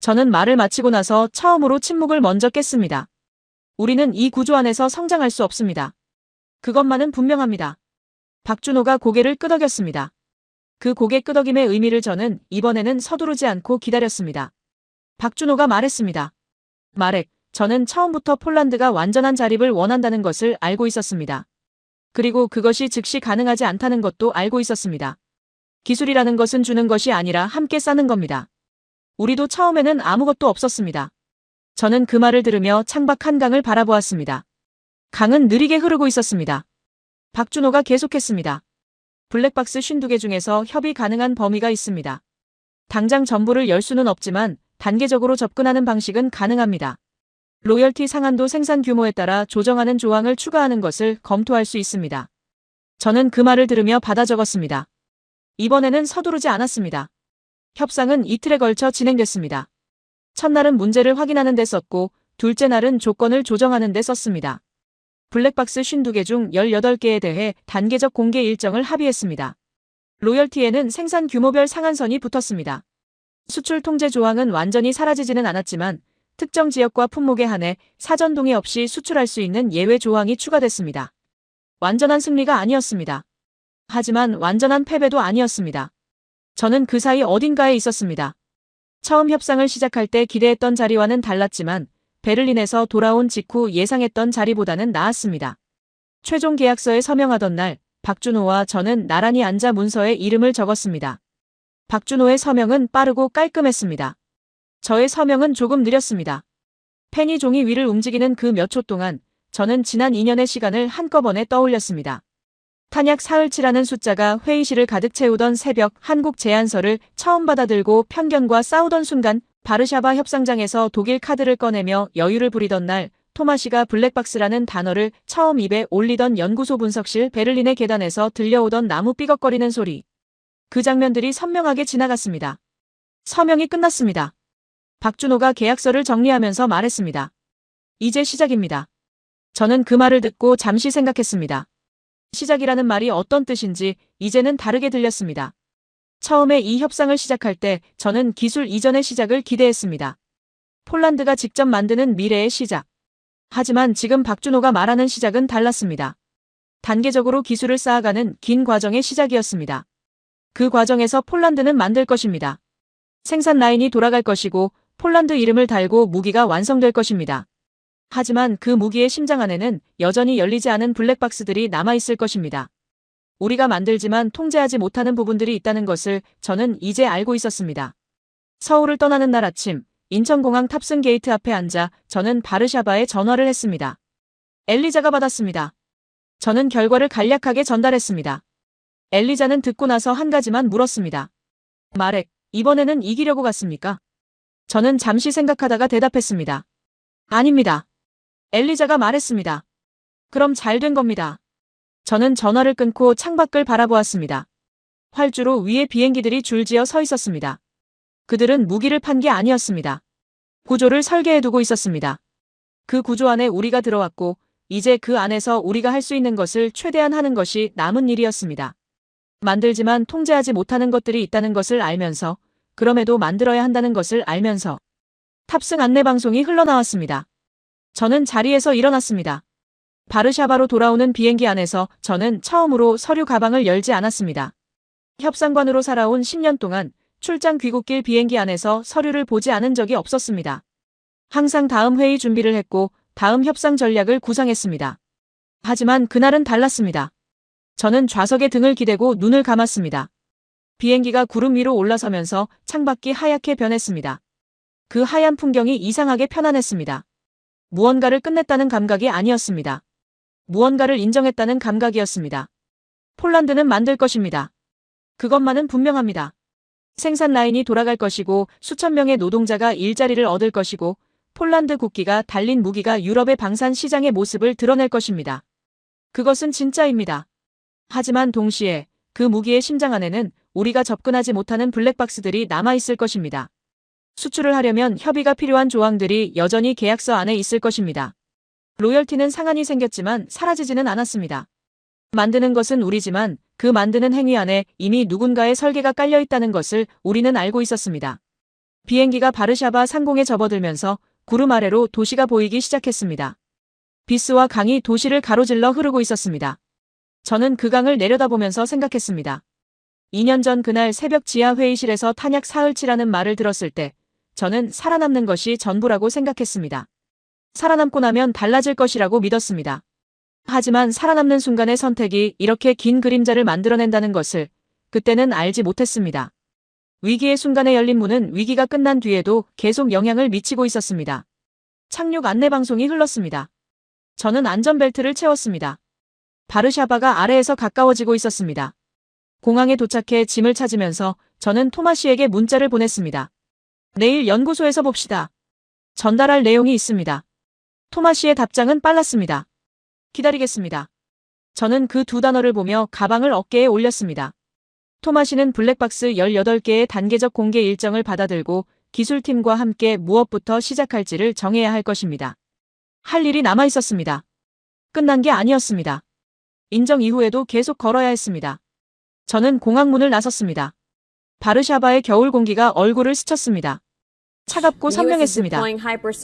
저는 말을 마치고 나서 처음으로 침묵을 먼저 깼습니다. 우리는 이 구조 안에서 성장할 수 없습니다. 그것만은 분명합니다. 박준호가 고개를 끄덕였습니다. 그 고개 끄덕임의 의미를 저는 이번에는 서두르지 않고 기다렸습니다. 박준호가 말했습니다. 마렉, 저는 처음부터 폴란드가 완전한 자립을 원한다는 것을 알고 있었습니다. 그리고 그것이 즉시 가능하지 않다는 것도 알고 있었습니다. 기술이라는 것은 주는 것이 아니라 함께 쌓는 겁니다. 우리도 처음에는 아무것도 없었습니다. 저는 그 말을 들으며 창밖 한강을 바라보았습니다. 강은 느리게 흐르고 있었습니다. 박준호가 계속했습니다. 블랙박스 52개 중에서 협의 가능한 범위가 있습니다. 당장 전부를 열 수는 없지만 단계적으로 접근하는 방식은 가능합니다. 로열티 상한도 생산 규모에 따라 조정하는 조항을 추가하는 것을 검토할 수 있습니다. 저는 그 말을 들으며 받아 적었습니다. 이번에는 서두르지 않았습니다. 협상은 이틀에 걸쳐 진행됐습니다. 첫날은 문제를 확인하는 데 썼고 둘째 날은 조건을 조정하는 데 썼습니다. 블랙박스 52개 중 18개에 대해 단계적 공개 일정을 합의했습니다. 로열티에는 생산 규모별 상한선이 붙었습니다. 수출 통제 조항은 완전히 사라지지는 않았지만 특정 지역과 품목에 한해 사전 동의 없이 수출할 수 있는 예외 조항이 추가됐습니다. 완전한 승리가 아니었습니다. 하지만 완전한 패배도 아니었습니다. 저는 그 사이 어딘가에 있었습니다. 처음 협상을 시작할 때 기대했던 자리와는 달랐지만 베를린에서 돌아온 직후 예상했던 자리보다는 나았습니다. 최종 계약서에 서명하던 날 박준호와 저는 나란히 앉아 문서에 이름을 적었습니다. 박준호의 서명은 빠르고 깔끔했습니다. 저의 서명은 조금 느렸습니다. 펜이 종이 위를 움직이는 그 몇 초 동안 저는 지난 2년의 시간을 한꺼번에 떠올렸습니다. 탄약 사흘치라는 숫자가 회의실을 가득 채우던 새벽 한국 제안서를 처음 받아들고 편견과 싸우던 순간 바르샤바 협상장에서 독일 카드를 꺼내며 여유를 부리던 날 토마시가 블랙박스라는 단어를 처음 입에 올리던 연구소 분석실 베를린의 계단에서 들려오던 나무 삐걱거리는 소리. 그 장면들이 선명하게 지나갔습니다. 서명이 끝났습니다. 박준호가 계약서를 정리하면서 말했습니다. 이제 시작입니다. 저는 그 말을 듣고 잠시 생각했습니다. 시작이라는 말이 어떤 뜻인지 이제는 다르게 들렸습니다. 처음에 이 협상을 시작할 때 저는 기술 이전의 시작을 기대했습니다. 폴란드가 직접 만드는 미래의 시작. 하지만 지금 박준호가 말하는 시작은 달랐습니다. 단계적으로 기술을 쌓아가는 긴 과정의 시작이었습니다. 그 과정에서 폴란드는 만들 것입니다. 생산 라인이 돌아갈 것이고 폴란드 이름을 달고 무기가 완성될 것입니다. 하지만 그 무기의 심장 안에는 여전히 열리지 않은 블랙박스들이 남아있을 것입니다. 우리가 만들지만 통제하지 못하는 부분들이 있다는 것을 저는 이제 알고 있었습니다. 서울을 떠나는 날 아침, 인천공항 탑승 게이트 앞에 앉아 저는 바르샤바에 전화를 했습니다. 엘리자가 받았습니다. 저는 결과를 간략하게 전달했습니다. 엘리자는 듣고 나서 한 가지만 물었습니다. 마렉, 이번에는 이기려고 갔습니까? 저는 잠시 생각하다가 대답했습니다. 아닙니다. 엘리자가 말했습니다. 그럼 잘 된 겁니다. 저는 전화를 끊고 창밖을 바라보았습니다. 활주로 위에 비행기들이 줄지어 서 있었습니다. 그들은 무기를 판 게 아니었습니다. 구조를 설계해두고 있었습니다. 그 구조 안에 우리가 들어왔고 이제 그 안에서 우리가 할 수 있는 것을 최대한 하는 것이 남은 일이었습니다. 만들지만 통제하지 못하는 것들이 있다는 것을 알면서 그럼에도 만들어야 한다는 것을 알면서 탑승 안내 방송이 흘러나왔습니다. 저는 자리에서 일어났습니다. 바르샤바로 돌아오는 비행기 안에서 저는 처음으로 서류 가방을 열지 않았습니다. 협상관으로 살아온 10년 동안 출장 귀국길 비행기 안에서 서류를 보지 않은 적이 없었습니다. 항상 다음 회의 준비를 했고 다음 협상 전략을 구상했습니다. 하지만 그날은 달랐습니다. 저는 좌석에 등을 기대고 눈을 감았습니다. 비행기가 구름 위로 올라서면서 창밖이 하얗게 변했습니다. 그 하얀 풍경이 이상하게 편안했습니다. 무언가를 끝냈다는 감각이 아니었습니다. 무언가를 인정했다는 감각이었습니다. 폴란드는 만들 것입니다. 그것만은 분명합니다. 생산 라인이 돌아갈 것이고 수천 명의 노동자가 일자리를 얻을 것이고 폴란드 국기가 달린 무기가 유럽의 방산 시장의 모습을 드러낼 것입니다. 그것은 진짜입니다. 하지만 동시에 그 무기의 심장 안에는 우리가 접근하지 못하는 블랙박스들이 남아있을 것입니다. 수출을 하려면 협의가 필요한 조항들이 여전히 계약서 안에 있을 것입니다. 로열티는 상한이 생겼지만 사라지지는 않았습니다. 만드는 것은 우리지만 그 만드는 행위 안에 이미 누군가의 설계가 깔려 있다는 것을 우리는 알고 있었습니다. 비행기가 바르샤바 상공에 접어들면서 구름 아래로 도시가 보이기 시작했습니다. 비스와 강이 도시를 가로질러 흐르고 있었습니다. 저는 그 강을 내려다보면서 생각했습니다. 2년 전 그날 새벽 지하 회의실에서 탄약 사흘치라는 말을 들었을 때 저는 살아남는 것이 전부라고 생각했습니다. 살아남고 나면 달라질 것이라고 믿었습니다. 하지만 살아남는 순간의 선택이 이렇게 긴 그림자를 만들어낸다는 것을 그때는 알지 못했습니다. 위기의 순간에 열린 문은 위기가 끝난 뒤에도 계속 영향을 미치고 있었습니다. 착륙 안내 방송이 흘렀습니다. 저는 안전벨트를 채웠습니다. 바르샤바가 아래에서 가까워지고 있었습니다. 공항에 도착해 짐을 찾으면서 저는 토마시에게 문자를 보냈습니다. 내일 연구소에서 봅시다. 전달할 내용이 있습니다. 토마시의 답장은 빨랐습니다. 기다리겠습니다. 저는 그 두 단어를 보며 가방을 어깨에 올렸습니다. 토마시는 블랙박스 18개의 단계적 공개 일정을 받아들고 기술팀과 함께 무엇부터 시작할지를 정해야 할 것입니다. 할 일이 남아 있었습니다. 끝난 게 아니었습니다. 인정 이후에도 계속 걸어야 했습니다. 저는 공항문을 나섰습니다. 바르샤바의 겨울 공기가 얼굴을 스쳤습니다. 차갑고 선명했습니다.